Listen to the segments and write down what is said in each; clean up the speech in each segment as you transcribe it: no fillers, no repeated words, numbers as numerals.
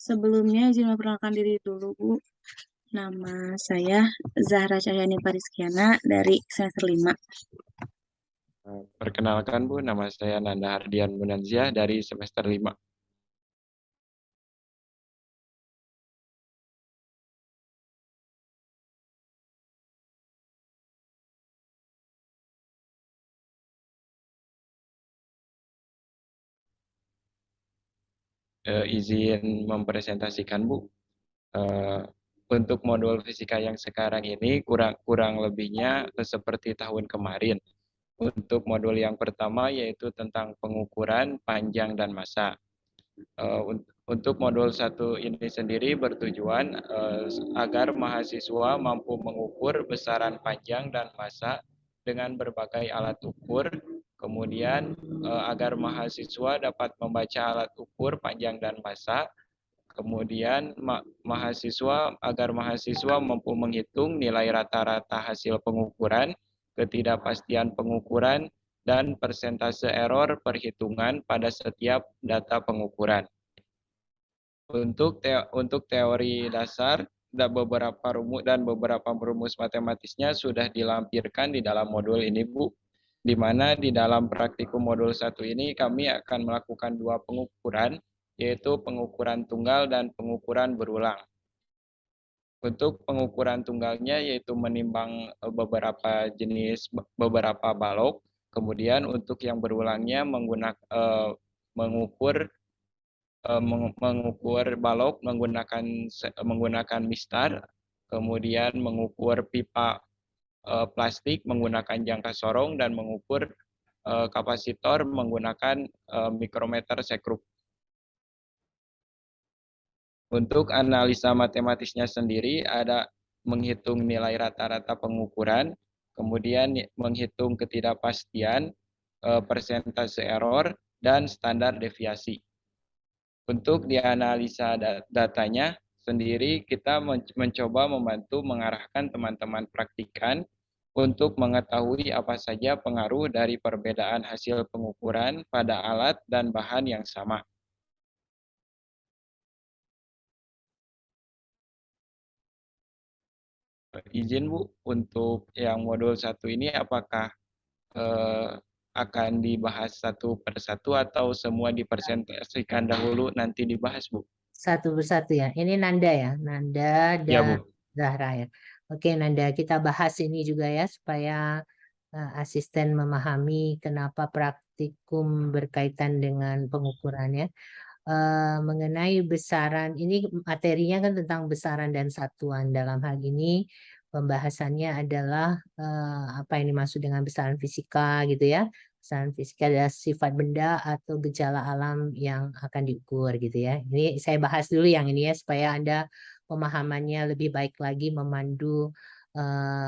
Sebelumnya izin memperkenalkan diri dulu, Bu. Nama saya Zahra Cahyani Pariskiana dari semester 5. Perkenalkan Bu, nama saya Nanda Hardian Munanziah dari semester 5. Izin mempresentasikan Bu. Eh, untuk modul fisika yang sekarang ini kurang lebihnya seperti tahun kemarin. Untuk modul yang pertama yaitu tentang pengukuran panjang dan massa. Untuk modul 1 ini sendiri bertujuan agar mahasiswa mampu mengukur besaran panjang dan massa dengan berbagai alat ukur. Kemudian agar mahasiswa dapat membaca alat ukur panjang dan massa. Kemudian agar mahasiswa mampu menghitung nilai rata-rata hasil pengukuran, ketidakpastian pengukuran, dan persentase error perhitungan pada setiap data pengukuran. Untuk teori dasar dan beberapa rumus matematisnya sudah dilampirkan di dalam modul ini, Bu. Di mana di dalam praktikum modul 1 ini kami akan melakukan 2 pengukuran, yaitu pengukuran tunggal dan pengukuran berulang. Untuk pengukuran tunggalnya yaitu menimbang beberapa balok. Kemudian untuk yang berulangnya mengukur balok menggunakan mistar, kemudian mengukur pipa plastik menggunakan jangka sorong, dan mengukur kapasitor menggunakan mikrometer sekrup. Untuk analisa matematisnya sendiri ada menghitung nilai rata-rata pengukuran, kemudian menghitung ketidakpastian, persentase error, dan standar deviasi. Untuk dianalisa datanya sendiri, kita mencoba membantu mengarahkan teman-teman praktikan untuk mengetahui apa saja pengaruh dari perbedaan hasil pengukuran pada alat dan bahan yang sama. Izin Bu, untuk yang modul 1 ini apakah akan dibahas satu per satu atau semua dipresentasikan dahulu nanti dibahas, Bu? Satu persatu ya. Ini Nanda ya, Nanda Ya, dan Bu. Zahra ya. Oke Nanda, kita bahas ini juga ya supaya asisten memahami kenapa praktikum berkaitan dengan pengukurannya. Mengenai besaran, ini materinya kan tentang besaran dan satuan. Dalam hal ini pembahasannya adalah apa yang dimaksud dengan besaran fisika gitu ya. Besaran fisika adalah sifat benda atau gejala alam yang akan diukur gitu ya. Ini saya bahas dulu yang ini ya supaya Anda pemahamannya lebih baik lagi memandu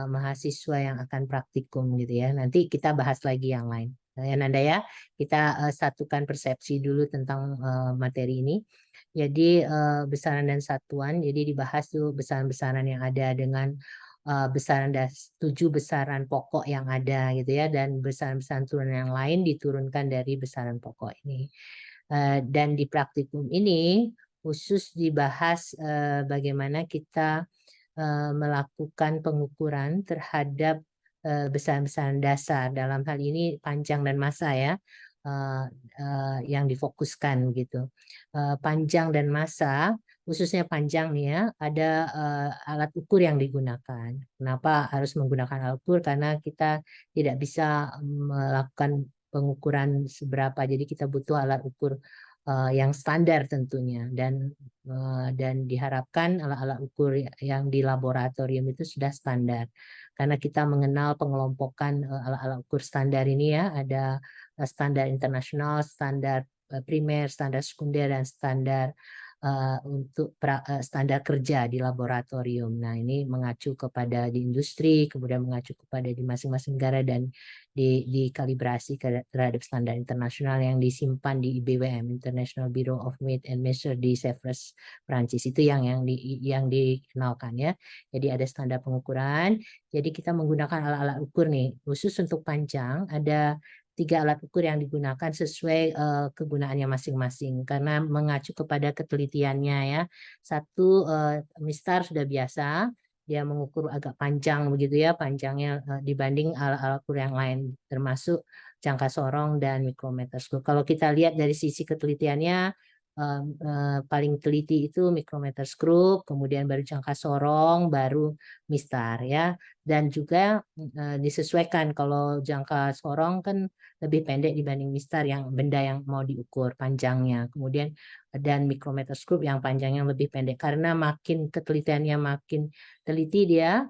mahasiswa yang akan praktikum gitu ya. Nanti kita bahas lagi yang lain. Ya Nanda ya, kita satukan persepsi dulu tentang materi ini. Jadi besaran dan satuan, jadi dibahas tuh besaran-besaran yang ada dengan besaran 7 besaran pokok yang ada gitu ya, dan besaran-besaran turunan yang lain diturunkan dari besaran pokok ini. Dan di praktikum ini khusus dibahas bagaimana kita melakukan pengukuran terhadap besaran-besaran dasar, dalam hal ini panjang dan massa ya, yang difokuskan gitu. Panjang dan massa, khususnya panjang nih ya, ada alat ukur yang digunakan. Kenapa harus menggunakan alat ukur? Karena kita tidak bisa melakukan pengukuran seberapa, jadi kita butuh alat ukur yang standar tentunya, dan diharapkan alat-alat ukur yang di laboratorium itu sudah standar, karena kita mengenal pengelompokan alat-alat ukur standar ini ya, ada standar internasional, standar primer, standar sekunder, dan standar untuk standar kerja di laboratorium. Nah, ini mengacu kepada di industri, kemudian mengacu kepada di masing-masing negara, dan dikalibrasi terhadap standar internasional yang disimpan di IBWM, International Bureau of Weight and Measure di Sèvres, Prancis. Itu yang dikenalkan ya. Jadi ada standar pengukuran. Jadi kita menggunakan alat-alat ukur nih, khusus untuk panjang ada tiga alat ukur yang digunakan sesuai kegunaannya masing-masing karena mengacu kepada ketelitiannya ya. Satu, MISTAR sudah biasa, dia mengukur agak panjang begitu ya, panjangnya dibanding alat-alat ukur yang lain, termasuk jangka sorong dan mikrometerskop. Kalau kita lihat dari sisi ketelitiannya, paling teliti itu mikrometerskop, kemudian baru jangka sorong, baru MISTAR ya. Dan juga disesuaikan, kalau jangka sorong kan lebih pendek dibanding MISTAR yang benda yang mau diukur panjangnya. Kemudian dan mikrometerskop yang panjangnya lebih pendek karena makin ketelitiannya makin teliti dia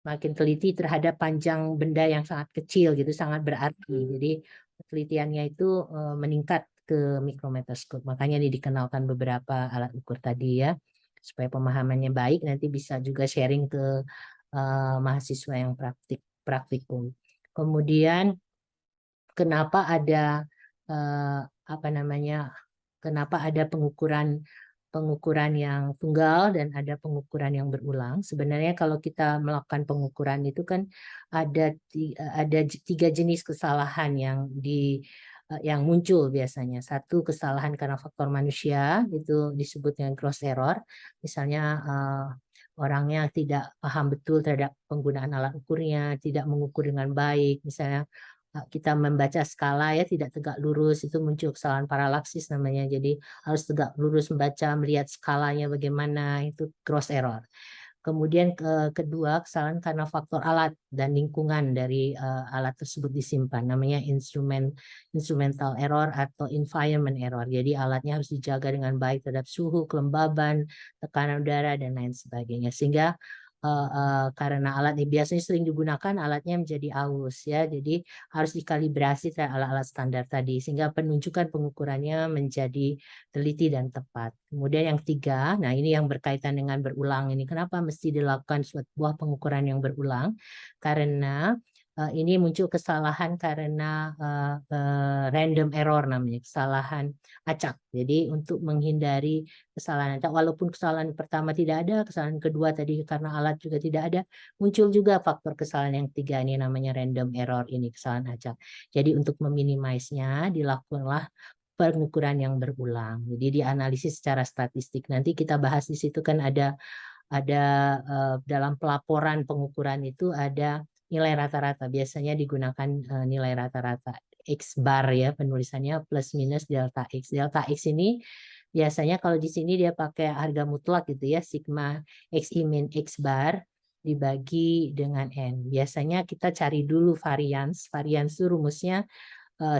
makin teliti terhadap panjang benda yang sangat kecil gitu, sangat berarti. Jadi penelitiannya itu meningkat ke mikrometerskop. Makanya ini dikenalkan beberapa alat ukur tadi ya, supaya pemahamannya baik. Nanti bisa juga sharing ke mahasiswa yang praktikum. Kemudian kenapa ada kenapa ada pengukuran yang tunggal dan ada pengukuran yang berulang. Sebenarnya kalau kita melakukan pengukuran itu kan ada tiga jenis kesalahan yang muncul biasanya. Satu, kesalahan karena faktor manusia, itu disebutnya gross error. Misalnya orangnya tidak paham betul terhadap penggunaan alat ukurnya, tidak mengukur dengan baik. Misalnya kita membaca skala ya tidak tegak lurus, itu muncul kesalahan paralaksis namanya. Jadi harus tegak lurus membaca, melihat skalanya bagaimana, itu gross error. Kemudian kedua, kesalahan karena faktor alat dan lingkungan dari alat tersebut disimpan, namanya instrumental error atau environment error. Jadi alatnya harus dijaga dengan baik terhadap suhu, kelembaban, tekanan udara dan lain sebagainya. Sehingga karena alat ini biasanya sering digunakan, alatnya menjadi aus ya, jadi harus dikalibrasi terhadap alat-alat standar tadi sehingga penunjukan pengukurannya menjadi teliti dan tepat. Kemudian yang ketiga, nah ini yang berkaitan dengan berulang ini. Kenapa mesti dilakukan sebuah pengukuran yang berulang? Karena ini muncul kesalahan karena random error namanya, kesalahan acak. Jadi untuk menghindari kesalahan acak, walaupun kesalahan pertama tidak ada, kesalahan kedua tadi karena alat juga tidak ada, muncul juga faktor kesalahan yang ketiga ini namanya random error ini, kesalahan acak. Jadi untuk meminimalisnya dilakukanlah pengukuran yang berulang. Jadi dianalisis secara statistik. Nanti kita bahas di situ kan ada dalam pelaporan pengukuran itu ada nilai rata-rata. Biasanya digunakan nilai rata-rata X bar ya, penulisannya plus minus delta X. Delta X ini biasanya kalau di sini dia pakai harga mutlak gitu ya, sigma XI min X bar dibagi dengan N. Biasanya kita cari dulu varians. Varians itu rumusnya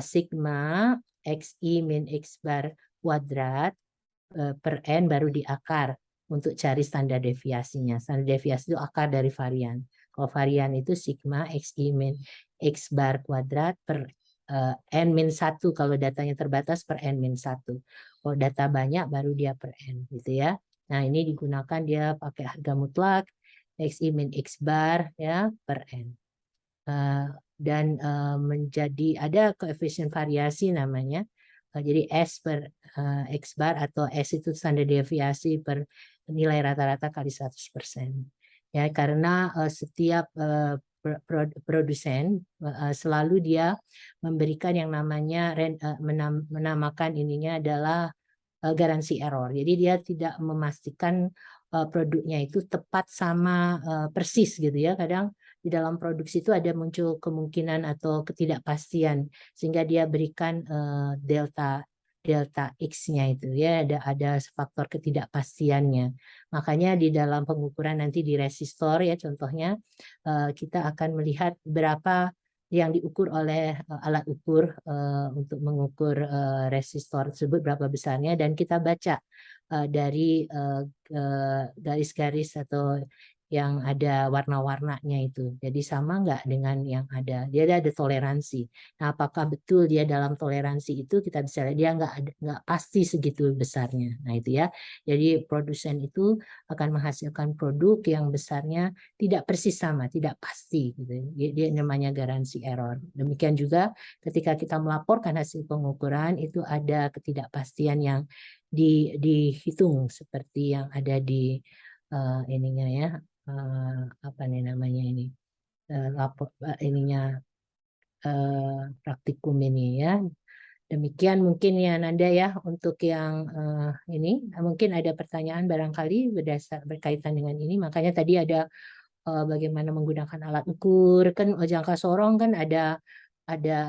sigma XI min X bar kuadrat per N baru di akar untuk cari standar deviasinya. Standar deviasi itu akar dari varian. Kalau varian itu sigma XI min X bar kuadrat per N min 1 kalau datanya terbatas per N min 1. Kalau data banyak baru dia per N gitu ya. Nah ini digunakan dia pakai harga mutlak XI min X bar ya per N. Dan menjadi ada koefisien variasi namanya. Jadi S per X bar atau S itu standar deviasi per nilai rata-rata kali 100%. Ya, karena setiap produsen selalu dia memberikan yang namanya menamakan ininya adalah garansi error. Jadi dia tidak memastikan produknya itu tepat sama persis gitu ya. Kadang di dalam produksi itu ada muncul kemungkinan atau ketidakpastian sehingga dia berikan delta X-nya itu ya, ada faktor ketidakpastiannya. Makanya di dalam pengukuran nanti di resistor ya contohnya kita akan melihat berapa yang diukur oleh alat ukur untuk mengukur resistor tersebut berapa besarnya, dan kita baca dari garis-garis atau yang ada warna-warnanya itu. Jadi sama nggak dengan yang ada? Dia ada toleransi. Nah, apakah betul dia dalam toleransi itu kita bisa lihat dia nggak pasti segitu besarnya. Nah itu ya. Jadi produsen itu akan menghasilkan produk yang besarnya tidak persis sama, tidak pasti. Gitu. Dia namanya garansi error. Demikian juga ketika kita melaporkan hasil pengukuran itu ada ketidakpastian yang dihitung seperti yang ada di ininya ya. Apa nih namanya ini lapor ininya praktikum ini ya. Demikian mungkin ya Nanda ya untuk yang ini. Mungkin ada pertanyaan barangkali berkaitan dengan ini. Makanya tadi ada bagaimana menggunakan alat ukur kan jangka sorong kan ada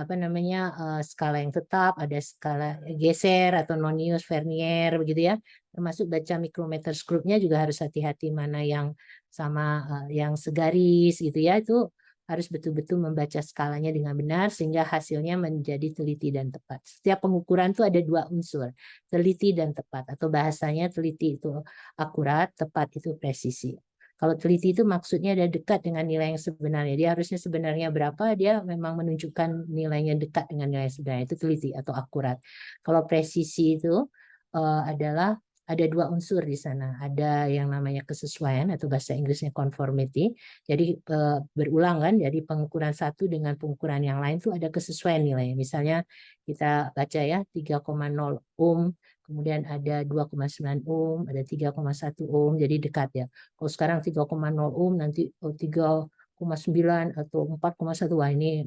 apa namanya skala yang tetap, ada skala geser atau nonius, vernier begitu ya. Termasuk baca micrometer screw-nya juga harus hati-hati mana yang sama yang segaris gitu ya. Itu harus betul-betul membaca skalanya dengan benar sehingga hasilnya menjadi teliti dan tepat. Setiap pengukuran itu ada dua unsur, teliti dan tepat, atau bahasanya teliti itu akurat, tepat itu presisi. Kalau teliti itu maksudnya ada dekat dengan nilai yang sebenarnya. Dia harusnya sebenarnya berapa, dia memang menunjukkan nilainya dekat dengan nilai sebenarnya. Itu teliti atau akurat. Kalau presisi itu adalah ada dua unsur di sana. Ada yang namanya kesesuaian atau bahasa Inggrisnya conformity. Jadi berulang kan, jadi pengukuran satu dengan pengukuran yang lain itu ada kesesuaian nilai. Misalnya kita baca ya 3,0 ohm, kemudian ada 2,9 ohm, ada 3,1 ohm, jadi dekat ya. Kalau sekarang 3,0 ohm, nanti 3,9 atau 4,1, wah ini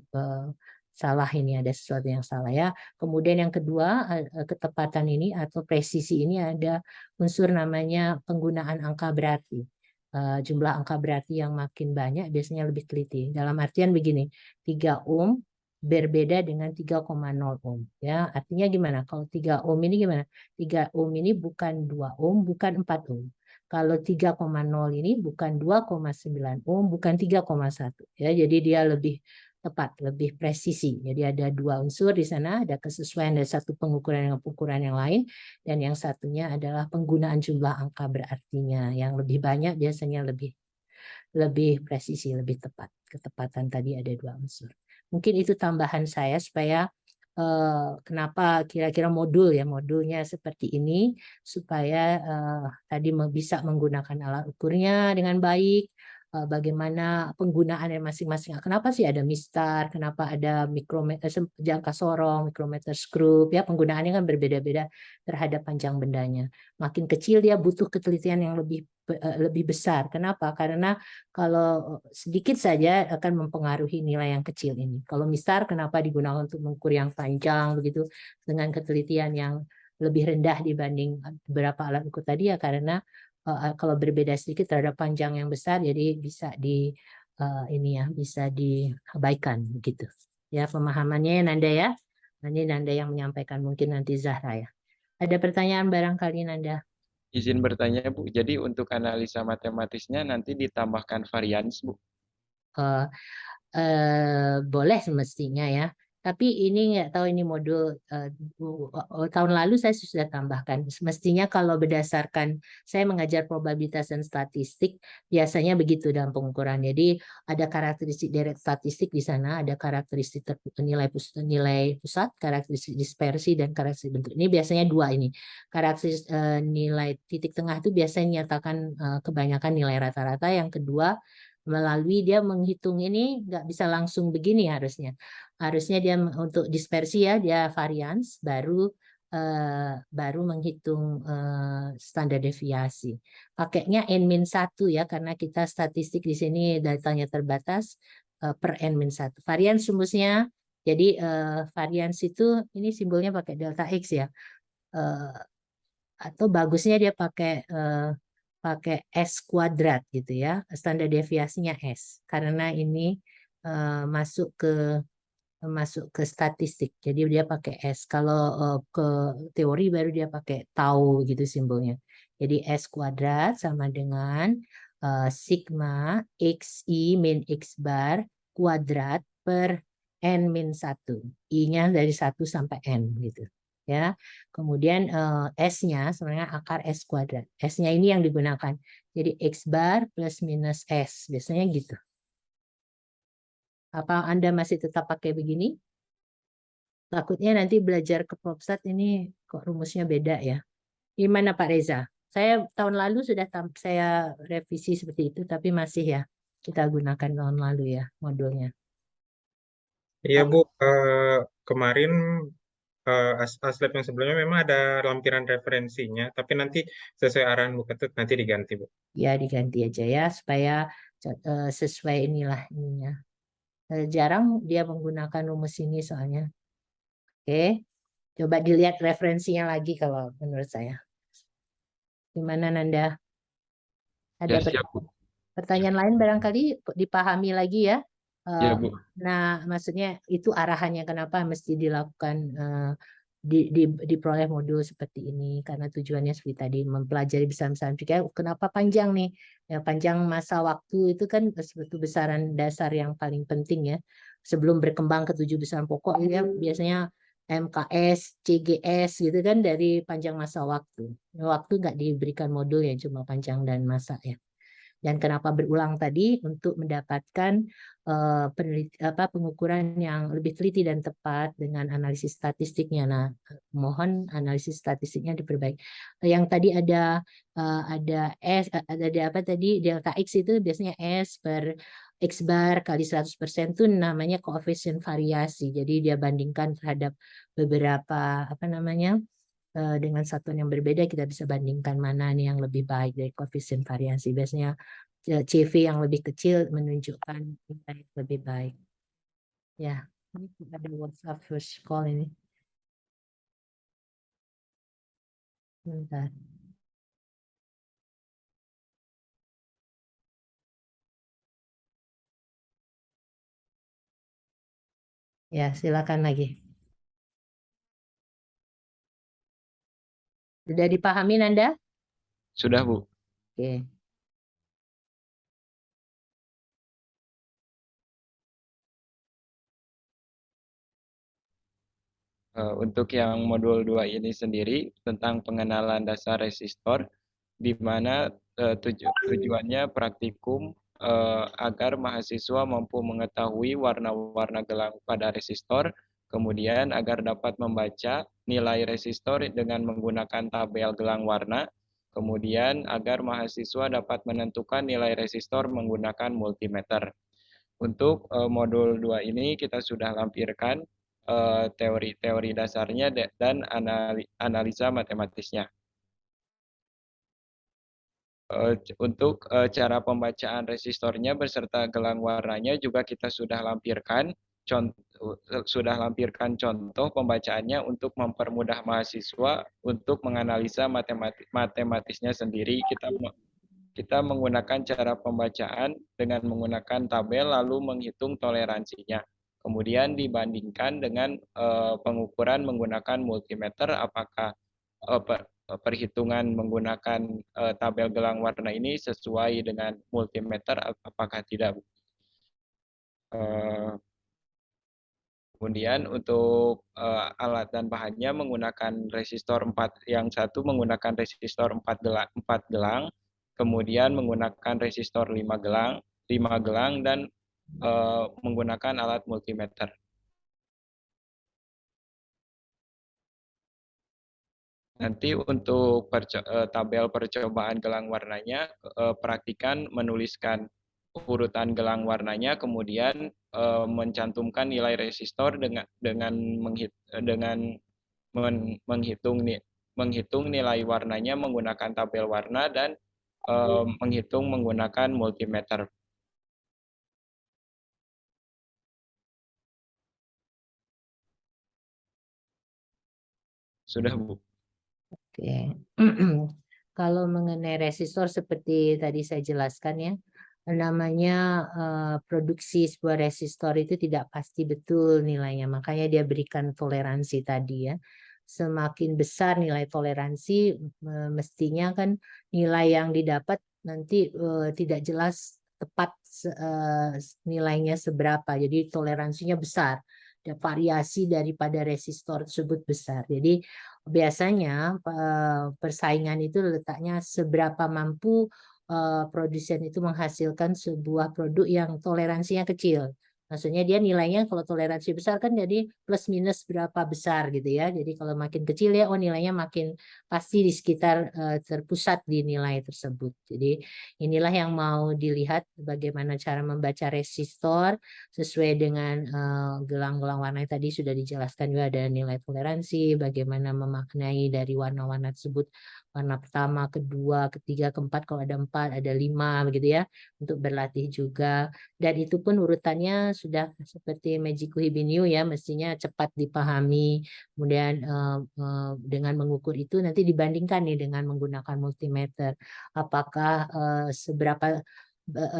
salah, ini ada sesuatu yang salah ya. Kemudian yang kedua, ketepatan ini atau presisi ini ada unsur namanya penggunaan angka berarti. Jumlah angka berarti yang makin banyak biasanya lebih teliti. Dalam artian begini, 3 ohm berbeda dengan 3,0 ohm. Ya, artinya gimana? Kalau 3 ohm ini gimana? 3 ohm ini bukan 2 ohm, bukan 4 ohm. Kalau 3,0 ini bukan 2,9 ohm, bukan 3,1. Ya, jadi dia lebih tepat, lebih presisi. Jadi ada dua unsur di sana, ada kesesuaian dari satu pengukuran dengan pengukuran yang lain, dan yang satunya adalah penggunaan jumlah angka berartinya. Yang lebih banyak biasanya lebih presisi, lebih tepat. Ketepatan tadi ada dua unsur. Mungkin itu tambahan saya supaya kenapa kira-kira modulnya seperti ini supaya tadi bisa menggunakan alat ukurnya dengan baik, bagaimana penggunaan masing-masing. Kenapa sih ada mistar, kenapa ada mikrometer jangka sorong, mikrometer screw, ya penggunaannya kan berbeda-beda terhadap panjang bendanya. Makin kecil dia butuh ketelitian yang lebih besar. Kenapa? Karena kalau sedikit saja akan mempengaruhi nilai yang kecil ini. Kalau mistar kenapa digunakan untuk mengukur yang panjang begitu dengan ketelitian yang lebih rendah dibanding beberapa alat ukur tadi ya karena kalau berbeda sedikit terhadap panjang yang besar jadi bisa bisa diabaikan begitu. Ya pemahamannya Nanda ya. Nanti Nanda yang menyampaikan, mungkin nanti Zahra ya. Ada pertanyaan barangkali Nanda? Izin bertanya Bu, jadi untuk analisa matematisnya nanti ditambahkan varians Bu? Boleh semestinya ya. Tapi ini nggak tahu ini modul tahun lalu saya sudah tambahkan. Mestinya kalau berdasarkan saya mengajar probabilitas dan statistik biasanya begitu dalam pengukuran. Jadi ada karakteristik deret statistik di sana, ada karakteristik nilai pusat, karakteristik dispersi dan karakteristik bentuk. Ini biasanya dua ini. Karakteristik nilai titik tengah itu biasanya menyatakan kebanyakan nilai rata-rata. Yang kedua melalui dia menghitung ini nggak bisa langsung begini harusnya dia untuk dispersi ya dia varians baru menghitung standar deviasi pakainya n-1 ya karena kita statistik di sini datanya terbatas per n-1 varians rumusnya jadi varians itu ini simbolnya pakai delta x ya atau bagusnya dia pakai S kuadrat gitu ya, standar deviasinya S karena ini masuk ke statistik jadi dia pakai S. Kalau ke teori baru dia pakai tau gitu simbolnya. Jadi S kuadrat sama dengan sigma XI min X bar kuadrat per N-1. I-nya dari 1 sampai N gitu. Ya, kemudian S-nya sebenarnya akar S kuadrat. S-nya ini yang digunakan. Jadi X bar plus minus S. Biasanya gitu. Apa Anda masih tetap pakai begini? Takutnya nanti belajar ke PropStat ini kok rumusnya beda ya. Gimana Pak Reza? Saya tahun lalu sudah saya revisi seperti itu, tapi masih ya kita gunakan tahun lalu ya modulnya. Iya Bu, kemarin aslab yang sebelumnya memang ada lampiran referensinya, tapi nanti sesuai arahan Bu Ketut nanti diganti Bu. Ya diganti aja ya supaya sesuai ininya Jarang dia menggunakan rumus ini soalnya. Oke, coba dilihat referensinya lagi kalau menurut saya. Gimana Nanda? Ada Ya, siap, Bu. pertanyaan lain barangkali dipahami lagi ya. Ya, Bu. Nah, maksudnya itu arahannya kenapa mesti dilakukan diperoleh modul seperti ini karena tujuannya seperti tadi mempelajari besaran-besaran fikih. Kenapa panjang nih? Ya, panjang masa waktu itu kan sebetulnya besaran dasar yang paling penting ya. Sebelum berkembang ke 7 besaran pokok ya biasanya MKS, CGS gitu kan dari panjang masa waktu. Waktu nggak diberikan modul ya cuma panjang dan masa ya. Dan kenapa berulang tadi untuk mendapatkan pengukuran yang lebih teliti dan tepat dengan analisis statistiknya. Nah, mohon analisis statistiknya diperbaiki. Yang tadi ada S, ada apa tadi delta X itu biasanya S per X bar kali 100% itu namanya koefisien variasi. Jadi dia bandingkan terhadap beberapa apa namanya dengan satuan yang berbeda kita bisa bandingkan mana nih yang lebih baik dari koefisien variasi. Biasanya CV yang lebih kecil menunjukkan nilai yang lebih baik. Ya, ini ada WhatsApp first call ini. Bentar. Ya, silakan lagi. Sudah dipahami Nanda? Sudah, Bu. Oke. Untuk yang modul 2 ini sendiri tentang pengenalan dasar resistor, di mana tujuannya praktikum agar mahasiswa mampu mengetahui warna-warna gelang pada resistor, kemudian agar dapat membaca nilai resistor dengan menggunakan tabel gelang warna, kemudian agar mahasiswa dapat menentukan nilai resistor menggunakan multimeter. Untuk modul 2 ini kita sudah lampirkan teori-teori dasarnya dan analisa matematisnya. Untuk cara pembacaan resistornya beserta gelang warnanya juga kita sudah lampirkan contoh pembacaannya untuk mempermudah mahasiswa untuk menganalisa matematisnya sendiri. Kita menggunakan cara pembacaan dengan menggunakan tabel lalu menghitung toleransinya. Kemudian dibandingkan dengan pengukuran menggunakan multimeter, apakah perhitungan menggunakan tabel gelang warna ini sesuai dengan multimeter apakah tidak. Kemudian untuk alat dan bahannya menggunakan resistor 4, yang satu menggunakan resistor 4 gelang, kemudian menggunakan resistor 5 gelang dan menggunakan alat multimeter. Nanti untuk tabel percobaan gelang warnanya, praktikan menuliskan urutan gelang warnanya, kemudian mencantumkan nilai resistor dengan menghitung nilai warnanya menggunakan tabel warna dan menghitung menggunakan multimeter. Sudah, Bu. Oke. Kalau mengenai resistor seperti tadi saya jelaskan ya, namanya produksi sebuah resistor itu tidak pasti betul nilainya, makanya dia berikan toleransi tadi ya. Semakin besar nilai toleransi, mestinya kan nilai yang didapat nanti tidak jelas tepat nilainya seberapa, jadi toleransinya besar. Ada variasi daripada resistor tersebut besar. Jadi biasanya persaingan itu letaknya seberapa mampu produsen itu menghasilkan sebuah produk yang toleransinya kecil. Maksudnya dia nilainya kalau toleransi besar kan jadi plus minus berapa besar gitu ya. Jadi kalau makin kecil ya nilainya makin pasti di sekitar terpusat di nilai tersebut. Jadi inilah yang mau dilihat bagaimana cara membaca resistor sesuai dengan gelang-gelang warna tadi sudah dijelaskan juga ada nilai toleransi, bagaimana memaknai dari warna-warna tersebut, warna pertama, kedua, ketiga, keempat, kalau ada 4, ada 5 begitu ya, untuk berlatih juga. Dan itu pun urutannya sudah seperti Magiku Hibiniu ya, mestinya cepat dipahami. Kemudian dengan mengukur itu nanti dibandingkan nih dengan menggunakan multimeter. Apakah seberapa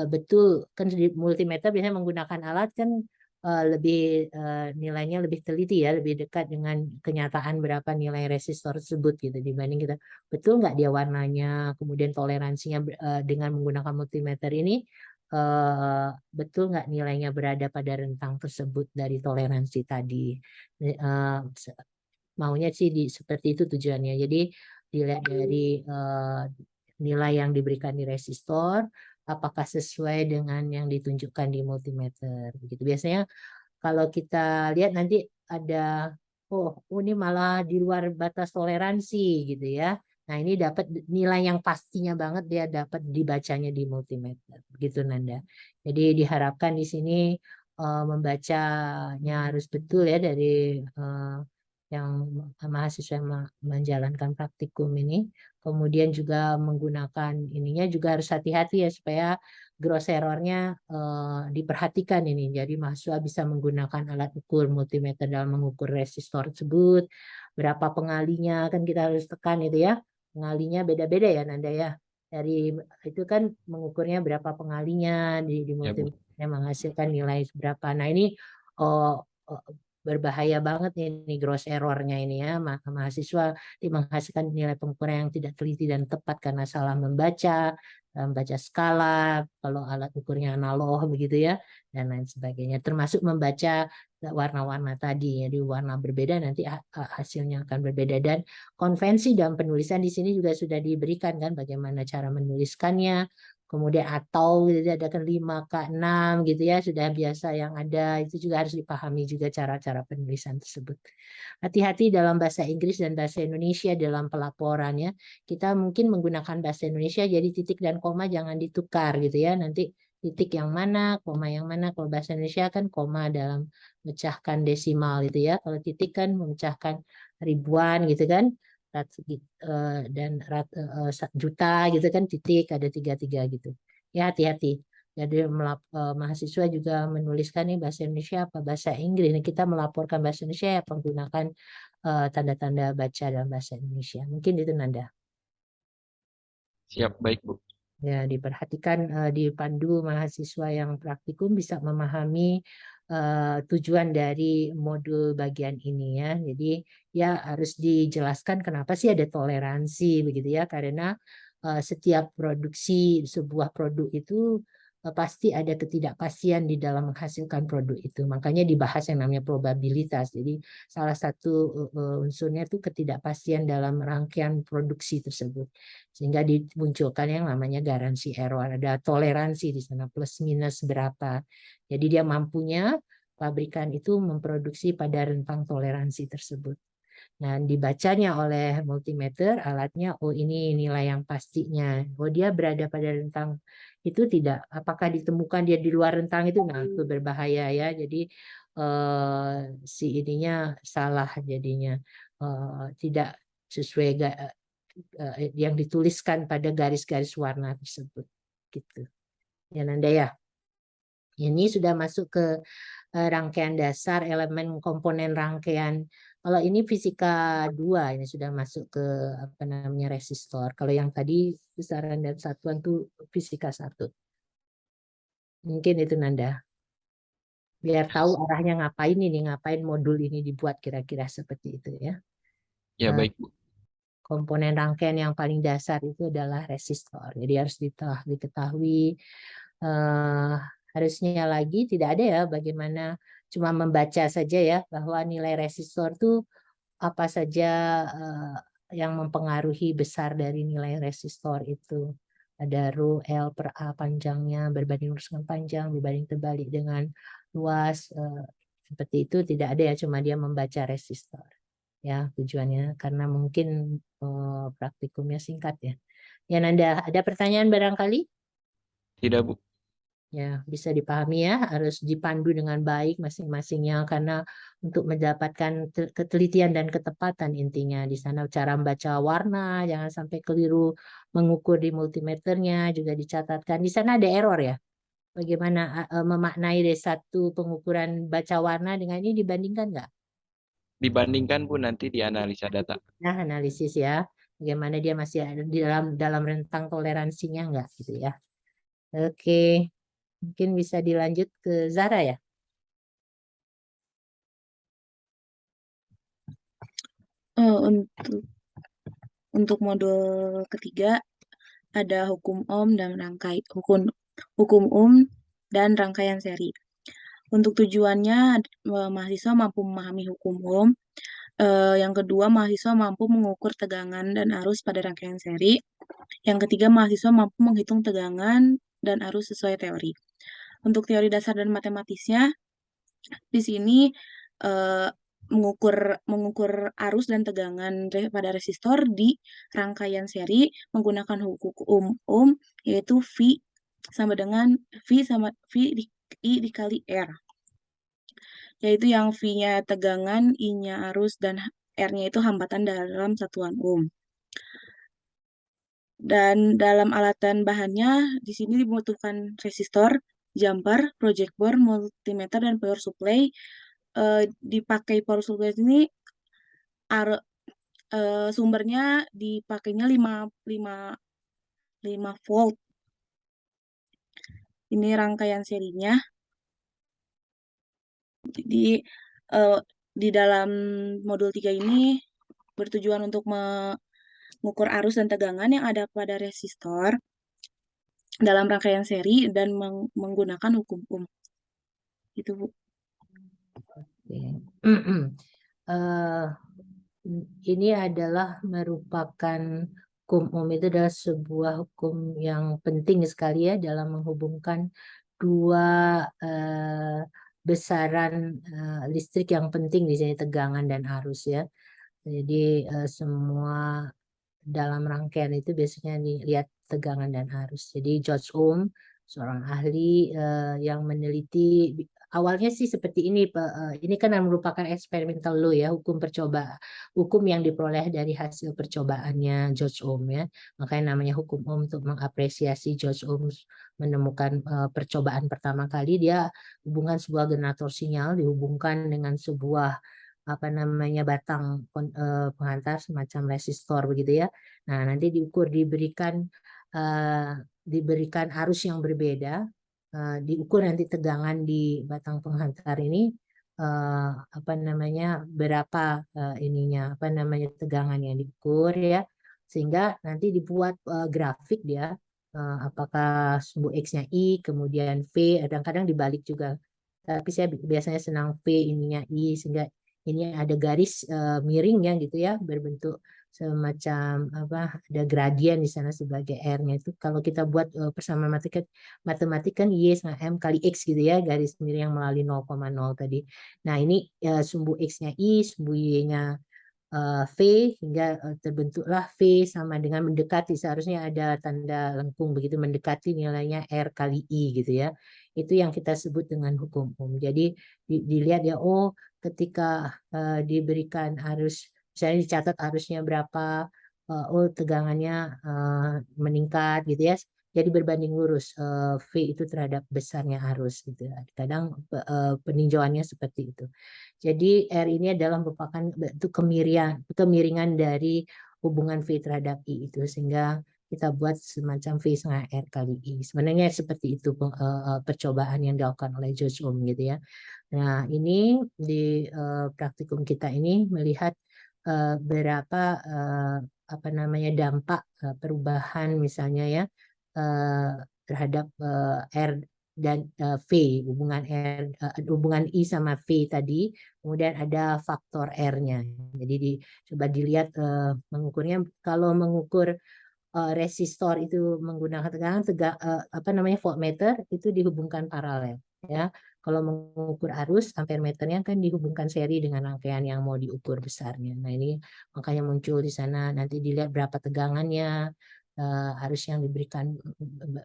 betul, kan di multimeter biasanya menggunakan alat kan lebih nilainya lebih teliti ya, lebih dekat dengan kenyataan berapa nilai resistor tersebut gitu dibanding kita betul nggak dia warnanya, kemudian toleransinya dengan menggunakan multimeter ini betul nggak nilainya berada pada rentang tersebut dari toleransi tadi. Maunya sih seperti itu tujuannya. Jadi dilihat dari nilai yang diberikan di resistor, apakah sesuai dengan yang ditunjukkan di multimeter. Begitu. Biasanya kalau kita lihat nanti ada, oh ini malah di luar batas toleransi gitu ya. Nah ini dapat nilai yang pastinya banget dia dapat dibacanya di multimeter. Begitu Nanda. Jadi diharapkan di sini membacanya harus betul ya dari yang mahasiswa menjalankan praktikum ini. Kemudian juga menggunakan ininya juga harus hati-hati ya supaya gross error-nya diperhatikan ini. Jadi mahasiswa bisa menggunakan alat ukur multimeter dalam mengukur resistor tersebut. Berapa pengalinya kan kita harus tekan itu ya. Pengalinya beda-beda ya Nanda ya. Dari itu kan mengukurnya berapa pengalinya di multimeter yang menghasilkan nilai berapa. Nah ini berbahaya banget ini gross error-nya ini ya, mahasiswa menghasilkan nilai pengukuran yang tidak teliti dan tepat karena salah membaca skala, kalau alat ukurnya analog begitu ya, dan lain sebagainya, termasuk membaca warna-warna tadi. Jadi warna berbeda nanti hasilnya akan berbeda, dan konvensi dalam penulisan di sini juga sudah diberikan kan bagaimana cara menuliskannya. Kemudian atau ada kan 5K6 gitu ya, sudah biasa yang ada, itu juga harus dipahami juga cara-cara penulisan tersebut. Hati-hati dalam bahasa Inggris dan bahasa Indonesia dalam pelaporannya. Kita mungkin menggunakan bahasa Indonesia jadi titik dan koma jangan ditukar gitu ya. Nanti titik yang mana, koma yang mana. Kalau bahasa Indonesia kan koma dalam memecahkan desimal gitu ya. Kalau titik kan memecahkan ribuan gitu kan. Dan juta gitu kan, titik ada 33 gitu ya, hati-hati. Jadi mahasiswa juga menuliskan nih bahasa Indonesia apa bahasa Inggris. Kita melaporkan bahasa Indonesia ya menggunakan tanda-tanda baca dalam bahasa Indonesia. Mungkin itu Nanda. Siap, baik Bu. Ya, diperhatikan dipandu mahasiswa yang praktikum bisa memahami tujuan dari modul bagian ini ya. Jadi ya harus dijelaskan kenapa sih ada toleransi begitu ya, karena setiap produksi sebuah produk itu pasti ada ketidakpastian di dalam menghasilkan produk itu. Makanya dibahas yang namanya probabilitas. Jadi salah satu unsurnya itu ketidakpastian dalam rangkaian produksi tersebut. Sehingga dimunculkan yang namanya garansi error. Ada toleransi di sana plus minus berapa. Jadi dia mampunya pabrikan itu memproduksi pada rentang toleransi tersebut. Nah, dibacanya oleh multimeter alatnya, oh ini nilai yang pastinya. Oh dia berada pada rentang itu tidak. Apakah ditemukan dia di luar rentang itu? Nah, itu berbahaya ya. Jadi si ininya salah jadinya. Tidak sesuai yang dituliskan pada garis-garis warna tersebut. Gitu. Ya Nanda ya. Ini sudah masuk ke rangkaian dasar elemen komponen rangkaian. Kalau ini fisika 2 ini sudah masuk ke apa namanya resistor. Kalau yang tadi besaran dan satuan itu fisika 1. Mungkin itu Nanda. Biar tahu arahnya ngapain ini, ngapain modul ini dibuat kira-kira seperti itu ya. Ya baik Bu. Komponen rangkaian yang paling dasar itu adalah resistor. Jadi harus diketahui. Harusnya lagi tidak ada ya bagaimana cuma membaca saja ya bahwa nilai resistor itu apa saja yang mempengaruhi besar dari nilai resistor itu. Ada rho L per A panjangnya berbanding lurus dengan panjang, berbanding terbalik dengan luas. Seperti itu tidak ada ya, cuma dia membaca resistor. Ya tujuannya karena mungkin praktikumnya singkat ya. Ya Nanda, ada pertanyaan barangkali? Tidak Bu. Ya, bisa dipahami ya, harus dipandu dengan baik masing-masingnya karena untuk mendapatkan ketelitian dan ketepatan intinya di sana cara membaca warna, jangan sampai keliru mengukur di multimeternya juga dicatatkan. Di sana ada error ya? Bagaimana memaknai dari satu pengukuran baca warna dengan ini dibandingkan nggak? Dibandingkan Bu nanti di analisa data. Nah, analisis ya, bagaimana dia masih ada di dalam rentang toleransinya nggak gitu ya. Oke, mungkin bisa dilanjut ke Zara ya. Untuk modul ketiga ada hukum dan hukum dan rangkaian seri. Untuk tujuannya mahasiswa mampu memahami hukum Ohm. Yang kedua, mahasiswa mampu mengukur tegangan dan arus pada rangkaian seri. Yang ketiga, mahasiswa mampu menghitung tegangan dan arus sesuai teori. Untuk teori dasar dan matematisnya, di sini mengukur arus dan tegangan pada resistor di rangkaian seri menggunakan hukum Ohm, yaitu V sama dengan I dikali R, yaitu yang V-nya tegangan, I-nya arus, dan R-nya itu hambatan dalam satuan Ohm. Dan dalam alatan bahannya, di sini dibutuhkan resistor, jumper, project board, multimeter, dan power supply. Dipakai power supply ini sumbernya dipakainya 5 volt. Ini rangkaian serinya. Jadi di dalam modul 3 ini bertujuan untuk mengukur arus dan tegangan yang ada pada resistor dalam rangkaian seri dan menggunakan hukum Ohm. Itu Bu. Ini adalah merupakan hukum Ohm, itu adalah sebuah hukum yang penting sekali ya dalam menghubungkan dua besaran listrik yang penting di sini, tegangan dan arus ya. Jadi semua dalam rangkaian itu biasanya dilihat tegangan dan arus. Jadi George Ohm, seorang ahli yang meneliti, awalnya sih seperti ini, ini kan merupakan experimental law ya, hukum yang diperoleh dari hasil percobaannya George Ohm ya. Makanya namanya hukum Ohm untuk mengapresiasi George Ohm menemukan percobaan pertama kali dia hubungan sebuah generator sinyal dihubungkan dengan sebuah batang penghantar semacam resistor begitu ya. Nah, nanti diukur diberikan arus yang berbeda, diukur nanti tegangan di batang penghantar ini berapa tegangan yang diukur ya, sehingga nanti dibuat grafik dia, apakah sumbu X-nya I kemudian V, kadang-kadang dibalik juga. Tapi saya biasanya senang V ininya I, sehingga ini ada garis miring ya gitu ya, berbentuk semacam ada gradien di sana sebagai R-nya itu. Kalau kita buat persamaan matematik kan Y sama M kali X gitu ya, garis miring yang melalui 0,0 tadi. Nah, ini sumbu X-nya I, sumbu Y-nya V, hingga terbentuklah V sama dengan mendekati, seharusnya ada tanda lengkung begitu, mendekati nilainya R kali I gitu ya. Itu yang kita sebut dengan hukum Ohm. Jadi dilihat ya, oh ketika diberikan arus, misalnya dicatat arusnya berapa, oh tegangannya meningkat gitu ya. Jadi berbanding lurus V itu terhadap besarnya arus gitu ya. Kadang peninjauannya seperti itu. Jadi R ini adalah merupakan bentuk kemiringan dari hubungan V terhadap I itu, sehingga kita buat semacam V sama R kali I. Sebenarnya seperti itu percobaan yang dilakukan oleh George Ohm gitu ya. Nah, ini di praktikum kita ini melihat berapa dampak perubahan misalnya ya terhadap R dan V, hubungan I sama V tadi, kemudian ada faktor R-nya. Jadi coba dilihat mengukurnya, kalau mengukur resistor itu menggunakan tegangan voltmeter itu dihubungkan paralel ya. Kalau mengukur arus ampere meternya kan dihubungkan seri dengan rangkaian yang mau diukur besarnya. Nah, ini makanya muncul di sana, nanti dilihat berapa tegangannya, arus yang diberikan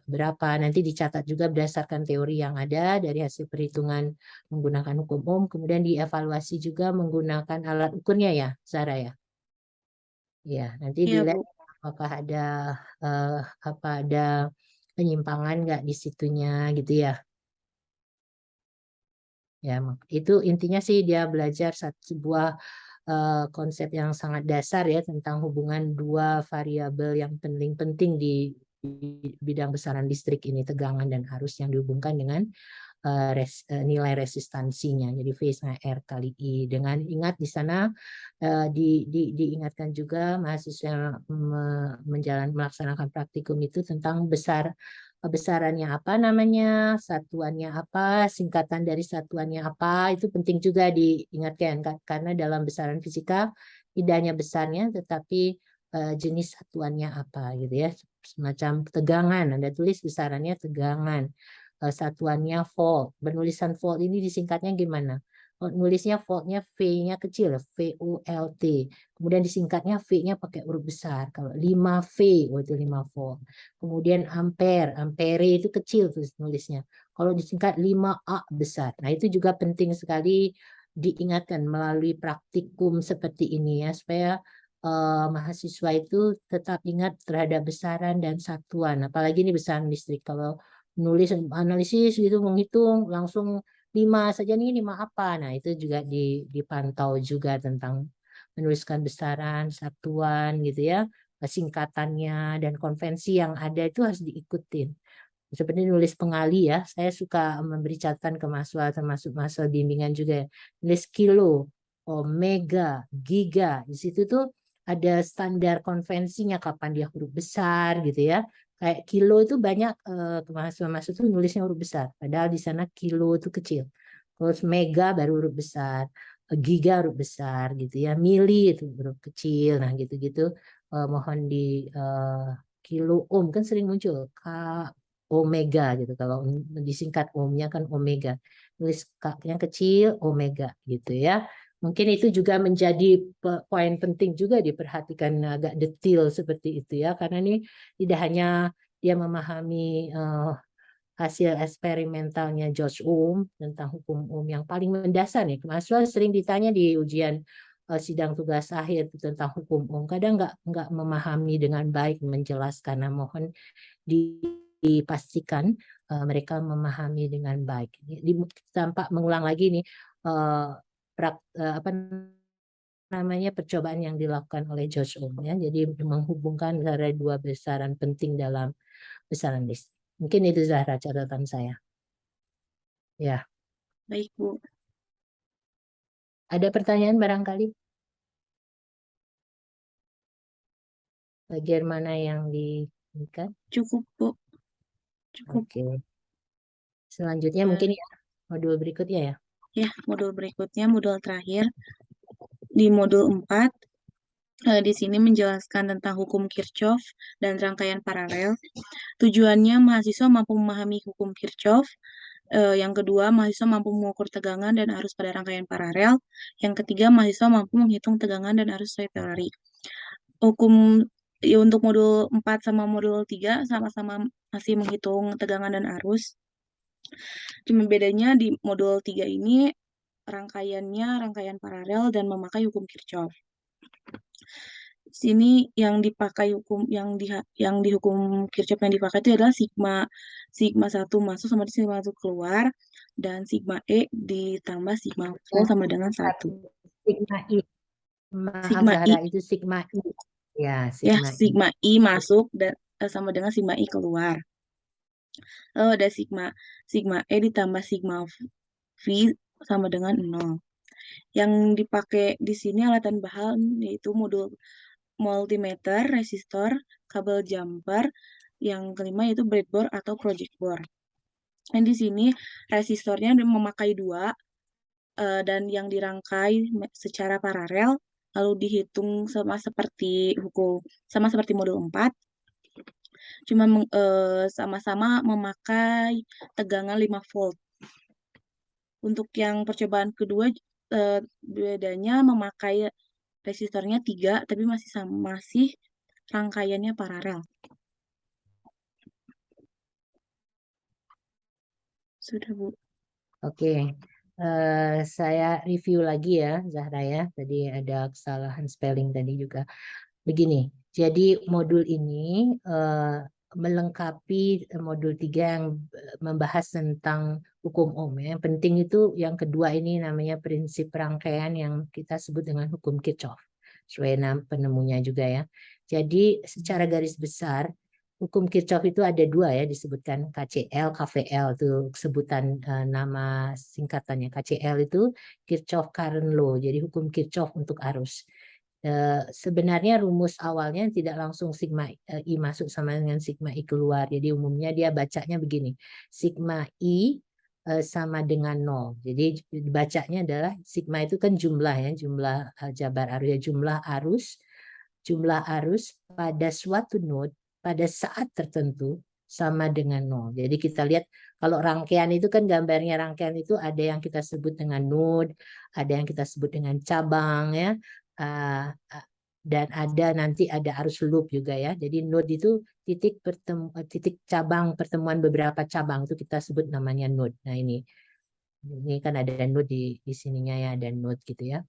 berapa, nanti dicatat juga berdasarkan teori yang ada dari hasil perhitungan menggunakan hukum Ohm, kemudian dievaluasi juga menggunakan alat ukurnya ya, Sarah ya. Ya, nanti Iya dilihat Bu. apakah ada penyimpangan nggak di situnya gitu ya. Ya, itu intinya sih dia belajar sebuah konsep yang sangat dasar ya tentang hubungan dua variabel yang penting di bidang besaran listrik ini, tegangan dan arus yang dihubungkan dengan nilai resistansinya. Jadi V-nya R kali I. Dengan ingat di sana diingatkan juga mahasiswa melaksanakan praktikum itu tentang besarannya apa namanya, satuannya apa, singkatan dari satuannya apa, itu penting juga diingatkan karena dalam besaran fisika tidak hanya besarnya tetapi jenis satuannya apa gitu ya. Semacam tegangan, Anda tulis besarannya tegangan. Satuannya volt. Penulisan volt ini disingkatnya gimana? Nulisnya voltnya V-nya kecil, V-O-L-T. Kemudian disingkatnya V-nya pakai huruf besar. Kalau 5V, itu 5 volt. Kemudian ampere, ampere itu kecil tuh nulisnya. Kalau disingkat 5A besar. Nah, itu juga penting sekali diingatkan melalui praktikum seperti ini ya, supaya mahasiswa itu tetap ingat terhadap besaran dan satuan. Apalagi ini besaran listrik. Kalau nulis analisis gitu menghitung langsung 5 saja nih 5 apa. Nah, itu juga dipantau juga tentang menuliskan besaran, satuan gitu ya, singkatannya dan konvensi yang ada itu harus diikutin. Seperti nulis pengali ya, saya suka memberi catatan ke mahasiswa termasuk mahasiswa bimbingan juga ya. Nulis kilo, omega, giga. Di situ tuh ada standar konvensinya kapan dia huruf besar gitu ya. Kayak kilo itu banyak mahasiswa-mahasiswa itu nulisnya huruf besar. Padahal di sana kilo itu kecil. Terus mega baru huruf besar. Giga huruf besar gitu ya. Mili itu huruf kecil. Nah gitu-gitu mohon di kilo ohm kan sering muncul. Omega gitu. Kalau disingkat ohmnya kan omega. Tulis K-nya kecil, omega gitu ya. Mungkin itu juga menjadi poin penting juga diperhatikan agak detail seperti itu ya. Karena ini tidak hanya dia memahami hasil eksperimentalnya George Ohm tentang hukum Ohm yang paling mendasar nih. Mahasiswa sering ditanya di ujian sidang tugas akhir tentang hukum Ohm. Kadang nggak memahami dengan baik menjelaskan. Nah, mohon dipastikan mereka memahami dengan baik. Tampak mengulang lagi nih apa namanya percobaan yang dilakukan oleh George Ohm ya. Jadi menghubungkan antara dua besaran penting dalam besaran listrik. Mungkin itu Zahra catatan saya. Ya. Baik, Bu. Ada pertanyaan barangkali? Bagian mana yang diinginkan? Cukup, Bu. Cukup. Oke. Selanjutnya mungkin ya modul berikutnya ya. Ya, modul berikutnya, modul terakhir. Di modul 4, di sini menjelaskan tentang hukum Kirchhoff dan rangkaian paralel. Tujuannya mahasiswa mampu memahami hukum Kirchhoff. Yang kedua, mahasiswa mampu mengukur tegangan dan arus pada rangkaian paralel. Yang ketiga, mahasiswa mampu menghitung tegangan dan arus sesuai teori. Hukum ya, untuk modul 4 sama modul 3 sama-sama masih menghitung tegangan dan arus. Cuma bedanya di modul 3 ini rangkaiannya rangkaian paralel dan memakai hukum Kirchhoff. Sini yang dipakai hukum yang di hukum Kirchhoff yang dipakai itu adalah sigma 1 masuk sama sigma 1 keluar, dan sigma E ditambah sigma full sama dengan 1. Sigma I. Maaf Sigma Zahra, I. itu sigma I. Ya, Ya, sigma I. sigma I masuk dan sama dengan sigma I keluar. Lalu ada sigma E ditambah sigma V sama dengan 0. Yang dipakai di sini alatan bahan yaitu modul multimeter, resistor, kabel jumper, yang kelima yaitu breadboard atau project board. Dan di sini resistornya memakai 2 dan yang dirangkai secara paralel, lalu dihitung sama seperti modul 4. Cuma sama-sama memakai tegangan 5 volt. Untuk yang percobaan kedua bedanya memakai resistornya 3 tapi masih rangkaiannya paralel. Sudah, Bu. Oke. Saya review lagi ya Zahra ya. Tadi ada kesalahan spelling tadi juga. Begini, jadi modul ini melengkapi modul 3 yang membahas tentang hukum Ohm. Yang penting itu yang kedua ini namanya prinsip rangkaian yang kita sebut dengan hukum Kirchhoff. Sesuai nama penemunya juga ya. Jadi secara garis besar hukum Kirchhoff itu ada dua ya, disebutkan KCL, KVL itu sebutan nama singkatannya. KCL itu Kirchhoff Current Law, jadi hukum Kirchhoff untuk arus. Sebenarnya rumus awalnya tidak langsung sigma I masuk sama dengan sigma I keluar. Jadi umumnya dia bacanya begini. Sigma I sama dengan 0. Jadi bacanya adalah sigma itu kan jumlah ya, jumlah jabar arus ya, jumlah arus pada suatu node pada saat tertentu sama dengan 0. Jadi kita lihat kalau rangkaian itu kan gambarnya rangkaian itu ada yang kita sebut dengan node, ada yang kita sebut dengan cabang ya. Dan nanti ada arus loop juga ya. Jadi node itu titik cabang pertemuan beberapa cabang itu kita sebut namanya node. Nah ini kan ada node di sininya ya, ada node gitu ya.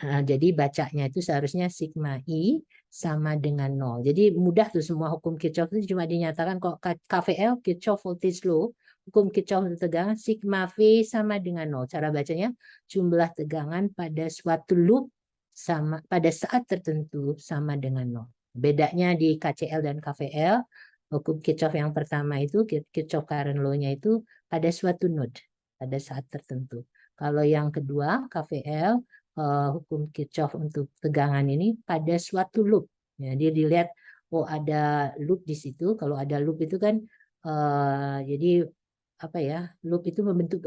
Jadi bacanya itu seharusnya sigma I sama dengan 0. Jadi mudah tuh semua hukum Kirchhoff itu cuma dinyatakan kok KVL Kirchhoff Voltage Law, hukum Kirchhoff untuk tegangan sigma V sama dengan 0. Cara bacanya jumlah tegangan pada suatu loop sama pada saat tertentu sama dengan 0. Bedanya di KCL dan KVL, hukum Kirchhoff yang pertama itu Kirchhoff Current Law-nya itu pada suatu node pada saat tertentu. Kalau yang kedua KVL hukum Kirchhoff untuk tegangan ini pada suatu loop. Jadi dilihat oh ada loop di situ. Kalau ada loop itu kan jadi apa ya, loop itu membentuk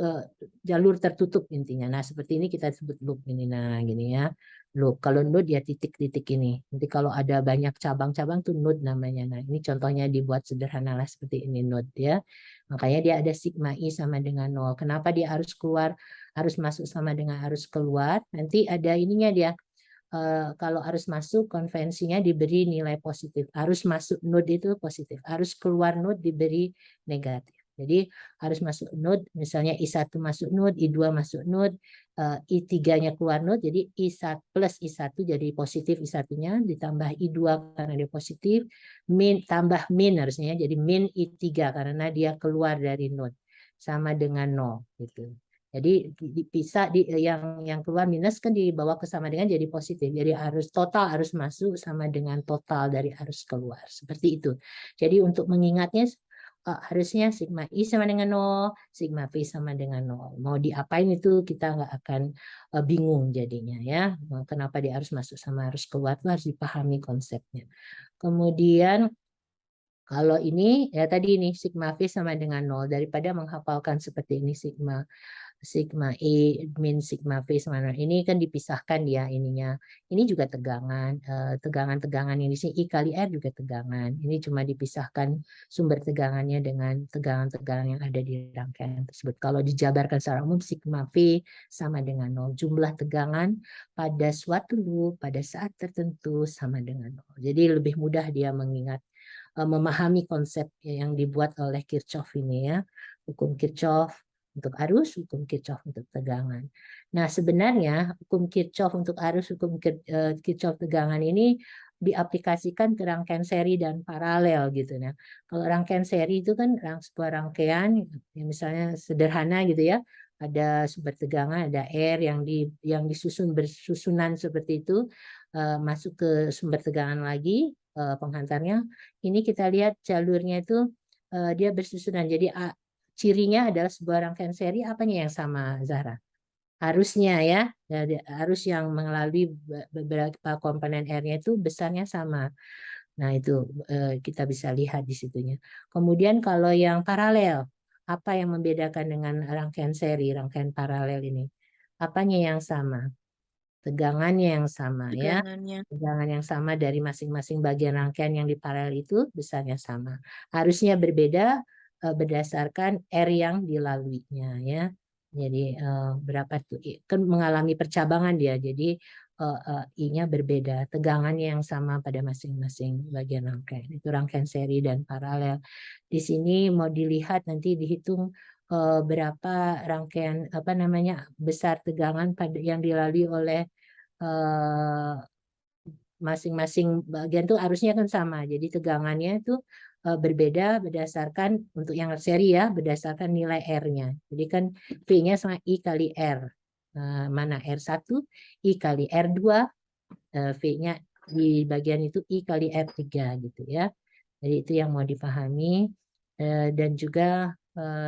jalur tertutup intinya. Nah seperti ini kita sebut loop ini. Nah gini ya, loop. Kalau node ya titik-titik ini. Nanti kalau ada banyak cabang-cabang tuh node namanya. Nah ini contohnya dibuat sederhana lah seperti ini node ya. Makanya dia ada sigma I sama dengan 0. Kenapa dia harus keluar, harus masuk sama dengan harus keluar? Nanti ada ininya dia. Kalau arus masuk konvensinya diberi nilai positif. Arus masuk node itu positif. Arus keluar node diberi negatif. Jadi harus masuk node, misalnya I1 masuk node, I2 masuk node, I3-nya keluar node, jadi I1 plus I1 jadi positif I1-nya, ditambah I2 karena dia positif, tambah min harusnya, jadi min I3 karena dia keluar dari node, sama dengan 0. Gitu. Jadi dipisah yang keluar minus kan dibawa ke sama dengan jadi positif. Jadi arus total arus masuk sama dengan total dari arus keluar. Seperti itu. Jadi untuk mengingatnya harusnya sigma I sama dengan 0, sigma V sama dengan 0. Mau diapain itu kita nggak akan bingung jadinya ya. Kenapa dia harus masuk sama harus keluar itu harus dipahami konsepnya. Kemudian kalau ini ya tadi ini sigma V sama dengan 0 daripada menghafalkan seperti ini sigma I min sigma V sama 0. Ini kan dipisahkan ya ininya. Ini juga tegangan. Tegangan-tegangan ini sih I kali R juga tegangan. Ini cuma dipisahkan sumber tegangannya dengan tegangan-tegangan yang ada di rangkaian tersebut. Kalau dijabarkan secara umum sigma V sama dengan 0. Jumlah tegangan pada suatu loop pada saat tertentu sama dengan 0. Jadi lebih mudah dia mengingat, memahami konsep yang dibuat oleh Kirchhoff ini ya. Hukum Kirchhoff untuk arus, hukum Kirchhoff untuk tegangan. Nah, sebenarnya hukum Kirchhoff untuk arus, hukum Kirchhoff tegangan ini diaplikasikan ke rangkaian seri dan paralel gitu ya. Kalau rangkaian seri itu kan sebuah rangkaian yang misalnya sederhana gitu ya. Ada sumber tegangan, ada R yang disusun bersusunan seperti itu, masuk ke sumber tegangan lagi penghantarnya. Ini kita lihat jalurnya itu dia bersusunan. Jadi cirinya adalah sebuah rangkaian seri, apanya yang sama, Zahra? Arusnya ya, arus yang melalui beberapa komponen R-nya itu besarnya sama. Nah itu kita bisa lihat di situnya. Kemudian kalau yang paralel, apa yang membedakan dengan rangkaian seri, rangkaian paralel ini? Apanya yang sama? Tegangannya yang sama ya. Tegangan yang sama dari masing-masing bagian rangkaian yang di paralel itu besarnya sama. Arusnya berbeda berdasarkan R yang dilaluinya ya. Jadi berapa tuh kan mengalami percabangan dia. Jadi I-nya berbeda, tegangannya yang sama pada masing-masing bagian rangkaian. Itu rangkaian seri dan paralel. Di sini mau dilihat nanti dihitung berapa rangkaian besar tegangan pada yang dilalui oleh masing-masing bagian tuh arusnya kan sama. Jadi tegangannya itu berbeda berdasarkan untuk yang seri ya, berdasarkan nilai R-nya. Jadi kan V-nya sama I kali R. Mana R1, I kali R2, V-nya di bagian itu I kali R3 gitu ya. Jadi itu yang mau dipahami. Dan juga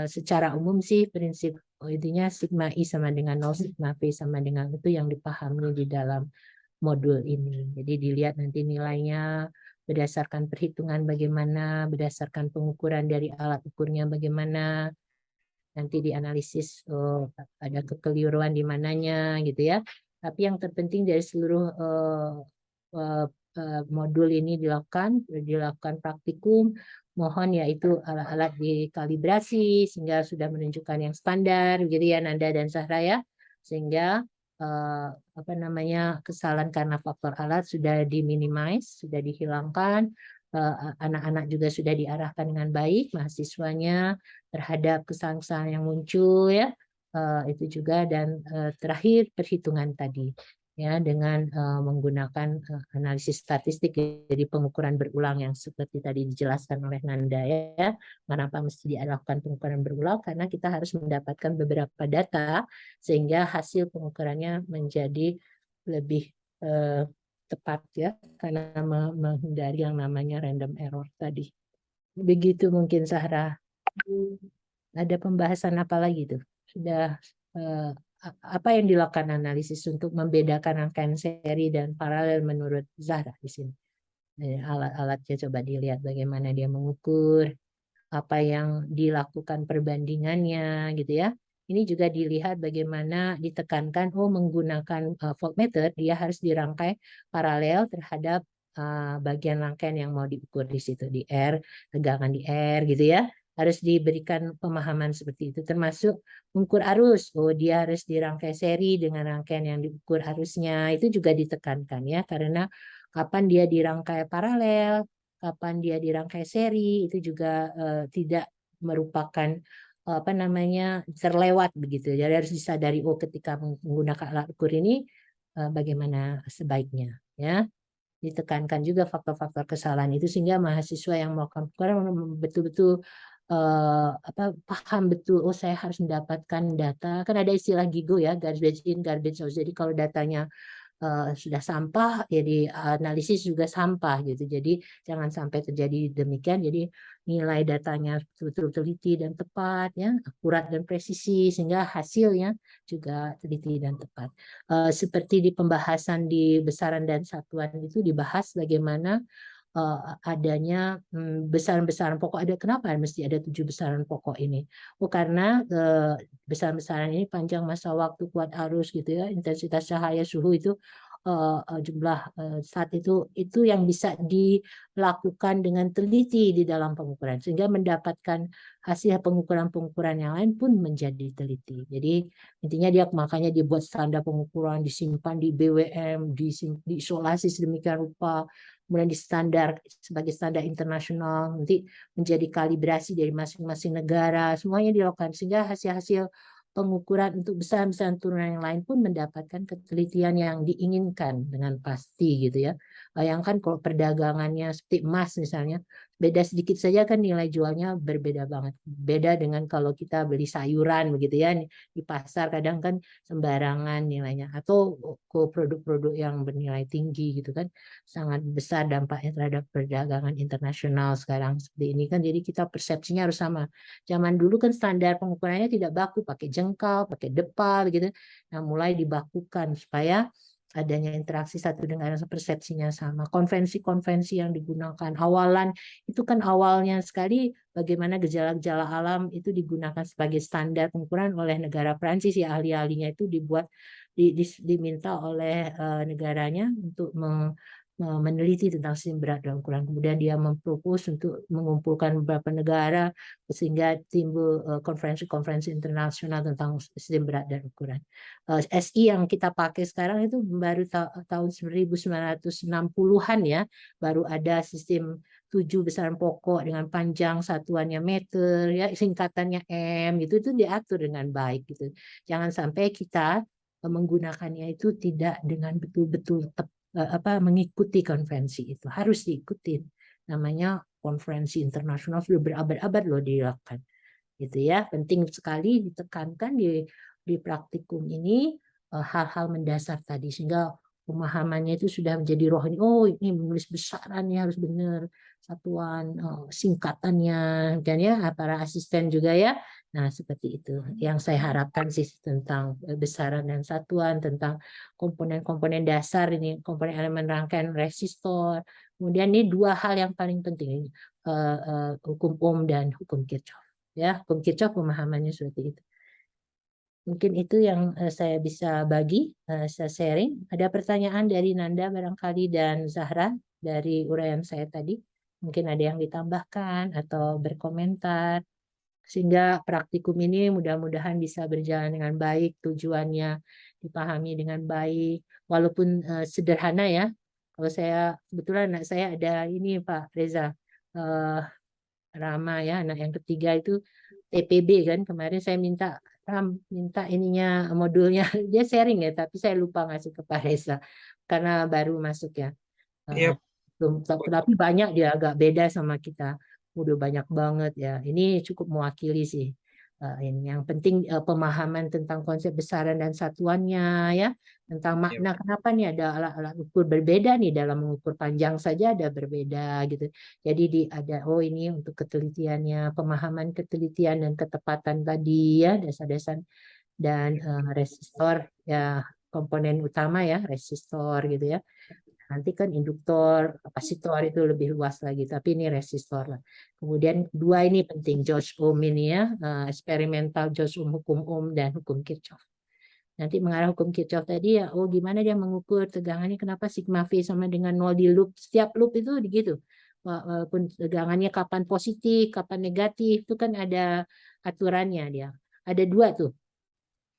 secara umum sih prinsip intinya sigma I sama dengan 0, sigma V sama dengan itu yang dipahami di dalam modul ini. Jadi dilihat nanti nilainya berdasarkan perhitungan bagaimana, berdasarkan pengukuran dari alat ukurnya bagaimana, nanti dianalisis ada kekeliruan di mananya gitu ya. Tapi yang terpenting dari seluruh modul ini dilakukan praktikum, mohon yaitu alat-alat dikalibrasi sehingga sudah menunjukkan yang standar gitu ya Nanda dan Sahra ya, sehingga kesalahan karena faktor alat sudah diminimize, sudah dihilangkan, anak-anak juga sudah diarahkan dengan baik mahasiswanya terhadap kesalahan-kesalahan yang muncul ya, itu juga, dan terakhir perhitungan tadi ya dengan menggunakan analisis statistik, jadi pengukuran berulang yang seperti tadi dijelaskan oleh Nanda ya. Kenapa mesti dilakukan pengukuran berulang? Karena kita harus mendapatkan beberapa data sehingga hasil pengukurannya menjadi lebih tepat ya, karena menghindari yang namanya random error tadi. Begitu mungkin Sahra. Ada pembahasan apa lagi tuh? Sudah apa yang dilakukan analisis untuk membedakan rangkaian seri dan paralel menurut Zahra di sini? Alat-alatnya coba dilihat bagaimana dia mengukur, apa yang dilakukan perbandingannya gitu ya. Ini juga dilihat bagaimana ditekankan menggunakan voltmeter dia harus dirangkai paralel terhadap bagian rangkaian yang mau diukur di situ, di R, tegangan di R gitu ya. Harus diberikan pemahaman seperti itu, termasuk mengukur arus. Dia harus dirangkai seri dengan rangkaian yang diukur arusnya. Itu juga ditekankan ya, karena kapan dia dirangkai paralel, kapan dia dirangkai seri, itu juga tidak merupakan terlewat begitu. Jadi harus disadari ketika menggunakan alat ukur ini bagaimana sebaiknya ya. Ditekankan juga faktor-faktor kesalahan itu sehingga mahasiswa yang melakukan pengukuran betul-betul paham betul, saya harus mendapatkan data, kan ada istilah GIGO ya, garbage in garbage out. Jadi kalau datanya sudah sampah, jadi analisis juga sampah gitu. Jadi jangan sampai terjadi demikian. Jadi nilai datanya betul-betul teliti dan tepat, ya, akurat dan presisi, sehingga hasilnya juga teliti dan tepat. Seperti di pembahasan di besaran dan satuan itu dibahas bagaimana adanya besaran-besaran pokok. Kenapa mesti ada 7 besaran pokok ini? Karena besaran-besaran ini panjang masa waktu, kuat arus gitu ya, intensitas cahaya, suhu itu jumlah saat itu yang bisa dilakukan dengan teliti di dalam pengukuran, sehingga mendapatkan hasil pengukuran-pengukuran yang lain pun menjadi teliti. Jadi intinya dia makanya dibuat standar pengukuran, disimpan di BWM, diisolasi sedemikian rupa, kemudian standar sebagai standar internasional, nanti menjadi kalibrasi dari masing-masing negara, semuanya dilakukan sehingga hasil-hasil pengukuran untuk besaran-besaran turunan yang lain pun mendapatkan ketelitian yang diinginkan dengan pasti gitu ya. Bayangkan kalau perdagangannya seperti emas misalnya, beda sedikit saja kan nilai jualnya berbeda banget. Beda dengan kalau kita beli sayuran begitu ya, di pasar kadang kan sembarangan nilainya, atau produk-produk yang bernilai tinggi gitu kan, sangat besar dampaknya terhadap perdagangan internasional sekarang seperti ini kan. Jadi kita persepsinya harus sama. Zaman dulu kan standar pengukurannya tidak baku, pakai jengkal, pakai depal gitu. Nah, mulai dibakukan supaya adanya interaksi satu dengan persepsinya sama. Konvensi-konvensi yang digunakan awalan itu kan awalnya sekali bagaimana gejala-gejala alam itu digunakan sebagai standar pengukuran oleh negara Prancis ya, ahli-ahlinya itu diminta oleh negaranya untuk meneliti tentang sistem berat dan ukuran. Kemudian dia mempropos untuk mengumpulkan beberapa negara sehingga timbul konferensi-konferensi internasional tentang sistem berat dan ukuran. SI yang kita pakai sekarang itu baru tahun 1960-an ya, baru ada sistem 7 besaran pokok dengan panjang satuannya meter ya, singkatannya M gitu, itu diatur dengan baik gitu. Jangan sampai kita menggunakannya itu tidak dengan betul-betul mengikuti konvensi itu. Harus diikuti. Namanya konferensi internasional sudah berabad-abad loh dilakukan. Gitu ya, penting sekali ditekankan di praktikum ini hal-hal mendasar tadi sehingga pemahamannya itu sudah menjadi rohani. Oh, ini menulis besarannya harus benar, satuan singkatannya, dan ya para asisten juga ya. Nah, seperti itu yang saya harapkan sih tentang besaran dan satuan, tentang komponen-komponen dasar ini, komponen elemen rangkaian resistor. Kemudian ini dua hal yang paling penting, hukum Ohm dan hukum Kirchhoff. Ya, hukum Kirchhoff pemahamannya seperti itu. Mungkin itu yang saya bisa bagi, saya sharing. Ada pertanyaan dari Nanda barangkali dan Zahra dari uraian saya tadi. Mungkin ada yang ditambahkan atau berkomentar. Sehingga praktikum ini mudah-mudahan bisa berjalan dengan baik, tujuannya dipahami dengan baik. Walaupun sederhana ya. Kalau saya, kebetulan anak saya ada ini Pak Reza, Rama ya, anak yang ketiga itu TPB kan. Kemarin saya minta minta ininya modulnya dia sharing ya, tapi saya lupa ngasih ke Pak Reza karena baru masuk ya. Iya, Tapi banyak dia agak beda sama kita. Udah banyak banget ya. Ini cukup mewakili sih. Ini yang penting pemahaman tentang konsep besaran dan satuannya ya, tentang makna kenapa nih ada alat-alat ukur berbeda nih dalam mengukur panjang saja ada berbeda gitu. Jadi ada ini untuk ketelitiannya, pemahaman ketelitian dan ketepatan tadi ya, dasar-dasar dan resistor ya, komponen utama ya resistor gitu ya. Nanti kan induktor, kapasitor itu lebih luas lagi, tapi ini resistor lah. Kemudian dua ini penting, George Ohm ini ya, eksperimental George Ohm, hukum Ohm dan hukum Kirchhoff. Nanti mengarah hukum Kirchhoff tadi ya, gimana dia mengukur tegangannya, kenapa sigma V sama dengan 0 di loop, setiap loop itu begitu. Walaupun tegangannya kapan positif, kapan negatif, itu kan ada aturannya dia. Ada dua tuh.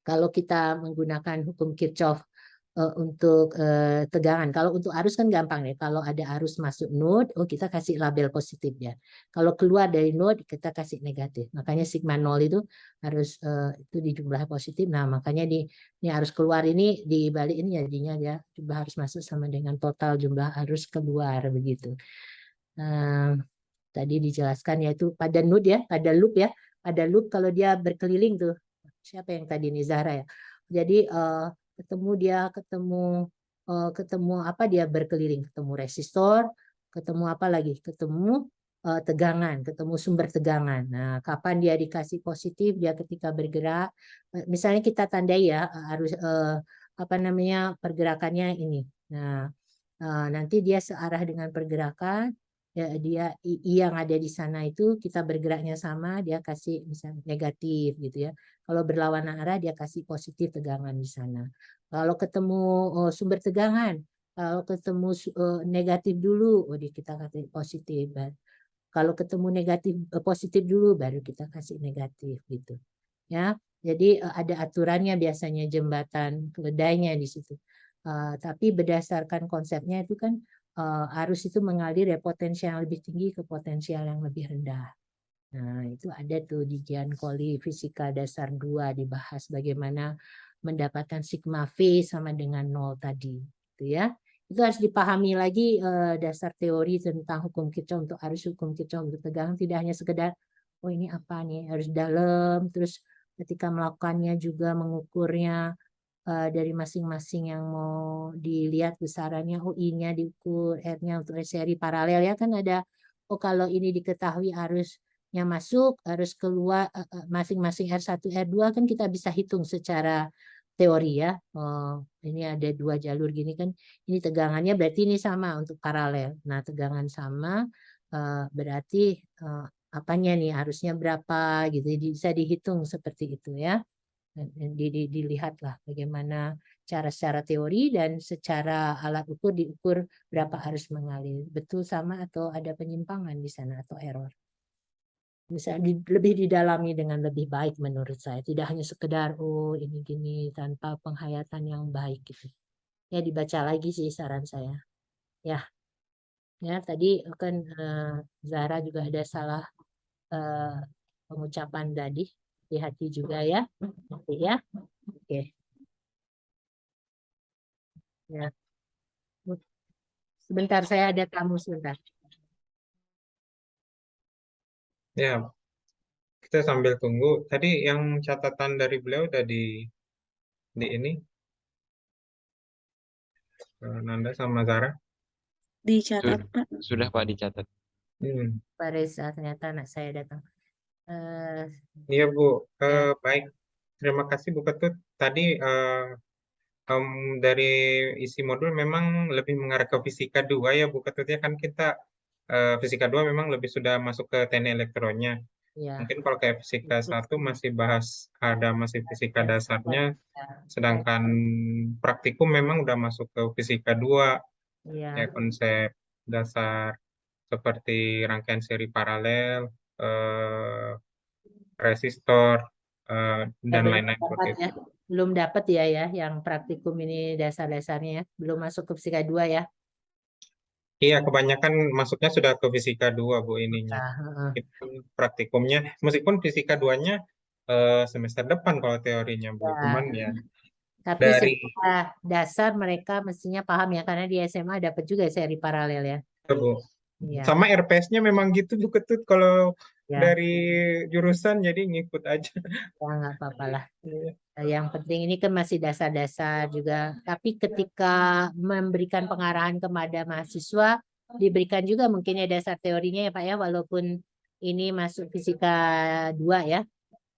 Kalau kita menggunakan hukum Kirchhoff untuk tegangan. Kalau untuk arus kan gampang ya. Kalau ada arus masuk node, kita kasih label positif ya. Kalau keluar dari node, kita kasih negatif. Makanya sigma 0 itu harus itu di jumlah positif. Nah, makanya ini arus keluar ini dibalik ini jadinya ya jumlah harus masuk sama dengan total jumlah arus keluar begitu. Tadi dijelaskan yaitu pada node ya, pada loop ya. Pada loop kalau dia berkeliling tuh. Siapa yang tadi nih Zahra ya. Jadi ketemu apa dia berkeliling, ketemu resistor, ketemu apa lagi, ketemu tegangan, ketemu sumber tegangan. Nah, kapan dia dikasih positif, dia ketika bergerak, misalnya kita tandai ya harus apa namanya pergerakannya ini. Nah, nanti dia searah dengan pergerakan. Ya, dia I yang ada di sana itu kita bergeraknya sama, dia kasih misalnya negatif gitu ya. Kalau berlawanan arah dia kasih positif tegangan di sana. Kalau ketemu sumber tegangan, kalau ketemu negatif dulu, kita kasih positif. Kalau ketemu negatif positif dulu, baru kita kasih negatif gitu. Ya, jadi ada aturannya biasanya jembatan keledainya di situ. Tapi berdasarkan konsepnya itu kan arus itu mengalir dari potensial yang lebih tinggi ke potensial yang lebih rendah. Nah, itu ada tuh di Giancoli Fisika Dasar 2 dibahas bagaimana mendapatkan sigma V sama dengan 0 tadi. Gitu ya. Itu harus dipahami lagi dasar teori tentang hukum Kirchhoff untuk arus, hukum Kirchhoff untuk tegangan, tidak hanya sekedar ini apa nih, harus dalam, terus ketika melakukannya juga mengukurnya dari masing-masing yang mau dilihat besarannya, I-nya diukur, R-nya untuk seri paralel ya kan ada, kalau ini diketahui arusnya masuk, arus keluar masing-masing R1, R2 kan kita bisa hitung secara teori ya. Ini ada dua jalur gini kan, ini tegangannya berarti ini sama untuk paralel. Nah, tegangan sama berarti apanya nih harusnya berapa gitu, bisa dihitung seperti itu ya. Dilihatlah bagaimana cara secara teori dan secara alat ukur diukur berapa harus mengalir. Betul sama atau ada penyimpangan di sana atau error. Bisa lebih didalami dengan lebih baik menurut saya. Tidak hanya sekedar ini gini tanpa penghayatan yang baik gitu. Ya dibaca lagi sih saran saya. Ya. Ya tadi kan Zahra juga ada salah pengucapan tadi. Hati-hati juga ya. Nanti ya. Oke. Ya. Sebentar saya ada tamu sebentar. Ya, kita sambil tunggu. Tadi yang catatan dari beliau udah di ini, Nanda sama Zara. Dicatat, Sudah, Pak. sudah Pak dicatat. Hmm. Pak Reza, ternyata anak saya datang. Eh, Iya Bu, ya, baik. Terima kasih Bu Ketut. Tadi dari isi modul memang lebih mengarah ke fisika 2 ya Bu Ketut ya, kan kita fisika 2 memang lebih sudah masuk ke teknik elektronnya. ya. Mungkin kalau kayak fisika 1 masih masih fisika dasarnya, sedangkan praktikum memang udah masuk ke fisika 2 ya, Ya, konsep dasar seperti rangkaian seri paralel, eh, resistor, saya dan belum lain-lain seperti dapat itu. ya. Belum dapat ya yang praktikum ini dasar-dasarnya ya. Belum masuk ke fisika 2 ya. Iya, kebanyakan masuknya sudah ke fisika 2 Bu ininya. Nah, heeh. Itu praktikumnya, meskipun fisika 2-nya semester depan kalau teorinya Bu. Cuman Ya, ya tapi dari secara dasar mereka mestinya paham ya karena di SMA dapat juga seri paralel ya. itu Bu. Iya, Sama RPS-nya memang gitu Bu Ketut kalau ya, dari jurusan jadi ngikut aja. ya nggak apa-apa lah. Iya, Yang penting ini kan masih dasar-dasar juga. Tapi ketika memberikan pengarahan kepada mahasiswa, diberikan juga mungkin ya dasar teorinya ya Pak ya, walaupun ini masuk fisika 2 ya.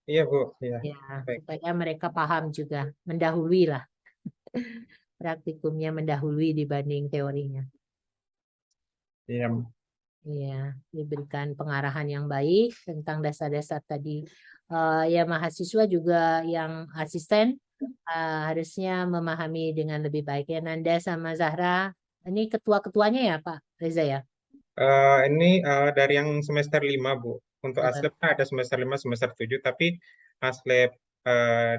iya Bu. Iya. Ya, Baik. supaya mereka paham juga, mendahului lah. Praktikumnya mendahului dibanding teorinya. Iya. Iya, diberikan pengarahan yang baik tentang dasar-dasar tadi. Ya mahasiswa juga yang asisten harusnya memahami dengan lebih baik ya. Nanda sama Zahra, ini ketua-ketuanya ya Pak Reza ya? Ini dari yang semester 5 Bu. Untuk Eh, Aslab kan ada semester 5, semester 7, tapi Aslab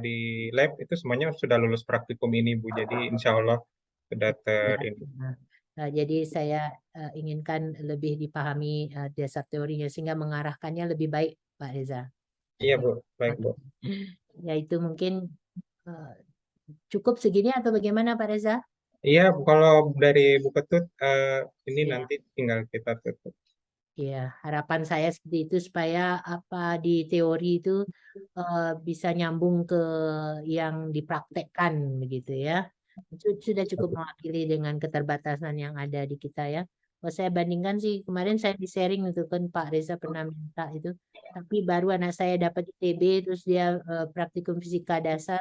di lab itu semuanya sudah lulus praktikum ini Bu. Jadi insya Allah sudah ya. ini. Nah, jadi saya inginkan lebih dipahami dasar teorinya sehingga mengarahkannya lebih baik Pak Reza. Iya Bu, baik Bu. Ya itu mungkin eh, cukup segini atau bagaimana Pak Reza? Iya, kalau dari Bu Ketut ini Ya. nanti tinggal kita tutup. Iya, harapan saya seperti itu supaya apa di teori itu bisa nyambung ke yang dipraktekkan begitu ya. Itu sudah cukup mewakili dengan keterbatasan yang ada di kita ya. Kalau saya bandingkan sih kemarin saya di sharing itu kan Pak Reza pernah minta itu, tapi baru anak saya dapat ITB terus dia praktikum fisika dasar,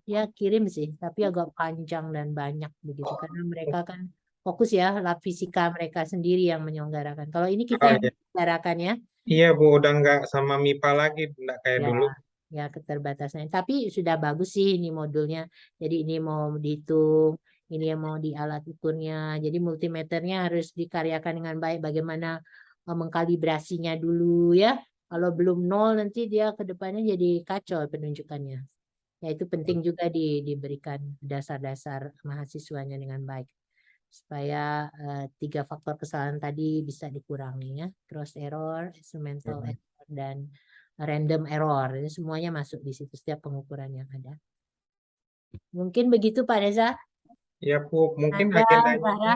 ya kirim sih, tapi agak panjang dan banyak begitu karena mereka kan fokus ya lab fisika mereka sendiri yang menyelenggarakan. Kalau ini kita Oh yang iya, menyelenggarakan ya, iya Bu, udah nggak sama MIPA lagi, nggak kayak ya, dulu. ya keterbatasannya. Tapi sudah bagus sih ini modulnya. Jadi ini mau dihitung, ini yang mau di alat ukurnya. Jadi multimeternya harus dikaryakan dengan baik. Bagaimana mengkalibrasinya dulu ya. Kalau belum nol nanti dia ke depannya jadi kacau penunjukannya. Ya itu penting juga diberikan dasar-dasar mahasiswanya dengan baik supaya 3 faktor kesalahan tadi bisa dikurangi ya, cross error, instrumental error, dan random error. Ini semuanya masuk di situ setiap pengukuran yang ada. Mungkin begitu Pak Reza. Iya Bu, mungkin Anda, agendanya Zahra,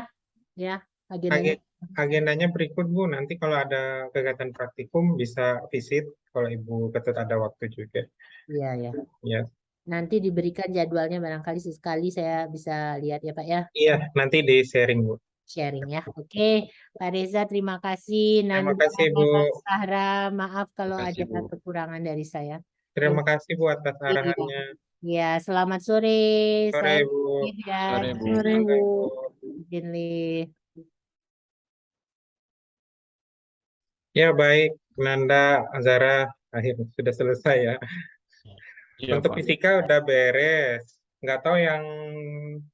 ya agendanya. agendanya berikut Bu. Nanti kalau ada kegiatan praktikum bisa visit kalau Ibu Ketut ada waktu juga. Iya ya. Ya, Nanti diberikan jadwalnya barangkali sesekali saya bisa lihat ya Pak ya. iya nanti di sharing Bu. Sharing ya. Oke, Pak Reza terima kasih. Terima Nanda, kasih Bu. Zahra, maaf kalau Terima ada kasih Bu. kekurangan dari saya. Terima Terima kasih Bu atas kasih. arahannya. Ya, selamat sore. Sore Saya Bu. ya, Sore Bu. Sore, Sore Bu. Bu. izin live. Ya baik, Nanda, Azara, akhirnya sudah selesai ya. Iya Untuk Pak. fisika udah beres. Nggak tahu yang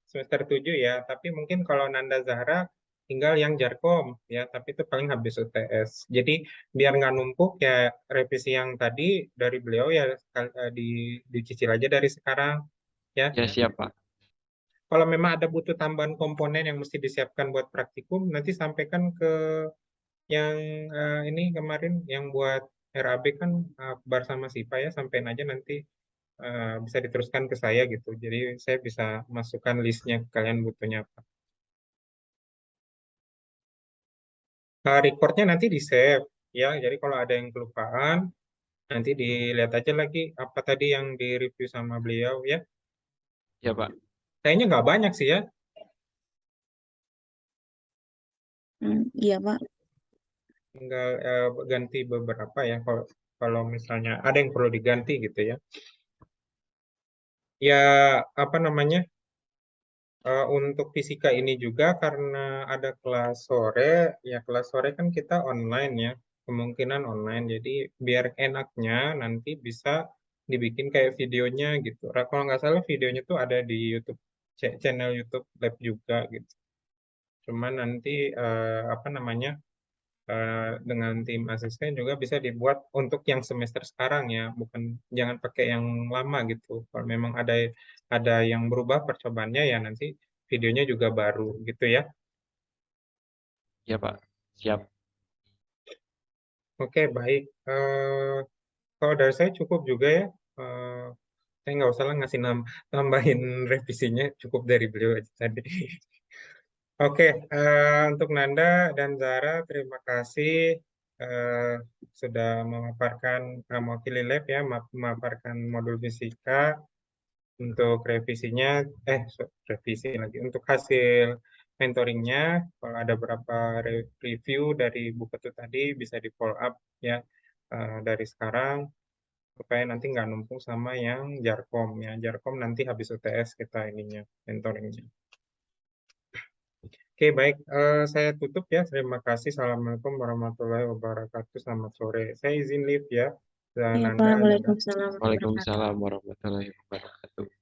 semester 7 ya, tapi mungkin kalau Nanda Zahra tinggal yang Jarkom ya, tapi itu paling habis UTS. Jadi biar nggak numpuk ya, revisi yang tadi dari beliau ya dicicil aja dari sekarang ya. Ya siap Pak. Kalau memang ada butuh tambahan komponen yang mesti disiapkan buat praktikum, nanti sampaikan ke yang ini kemarin yang buat RAB kan Akbar sama Sipa ya, sampaikan aja nanti bisa diteruskan ke saya gitu. Jadi saya bisa masukkan listnya kalian butuhnya apa. Recordnya nanti di save. ya. Jadi kalau ada yang kelupaan, nanti dilihat aja lagi apa tadi yang direview sama beliau ya. Ya, Pak. Kayaknya nggak banyak sih ya. Iya, Pak. Tinggal ganti beberapa ya. Kalau misalnya ada yang perlu diganti gitu ya. Ya, apa namanya? Untuk fisika ini juga karena ada kelas sore, ya kelas sore kan kita online ya, kemungkinan online. Jadi biar enaknya nanti bisa dibikin kayak videonya gitu. Kalau nggak salah videonya tuh ada di YouTube, channel YouTube Lab juga gitu. Cuman nanti apa namanya? Dengan tim asisten juga bisa dibuat untuk yang semester sekarang ya, bukan jangan pakai yang lama gitu. Kalau memang ada yang berubah percobaannya ya nanti videonya juga baru gitu ya. Ya, Pak. Siap. Oke, baik. Kalau dari saya cukup juga ya. Saya nggak usah lah ngasih nambahin revisinya, cukup dari beliau aja tadi. Oke, untuk Nanda dan Zara, terima kasih eh, sudah memaparkan mewakili lab ya, memaparkan modul fisika untuk revisinya, revisi lagi untuk hasil mentoringnya. Kalau ada beberapa review dari buku itu tadi bisa di follow up ya dari sekarang supaya nanti nggak numpuk sama yang Jarkom ya. Jarkom nanti habis UTS kita ininya mentoringnya. Oke, baik. Saya tutup ya. Terima kasih. Assalamualaikum warahmatullahi wabarakatuh. Selamat sore. Saya izin live ya. Dan Iya, Anda, Pak. Anda Waalaikumsalam warahmatullahi wabarakatuh. Waalaikumsalam warahmatullahi wabarakatuh.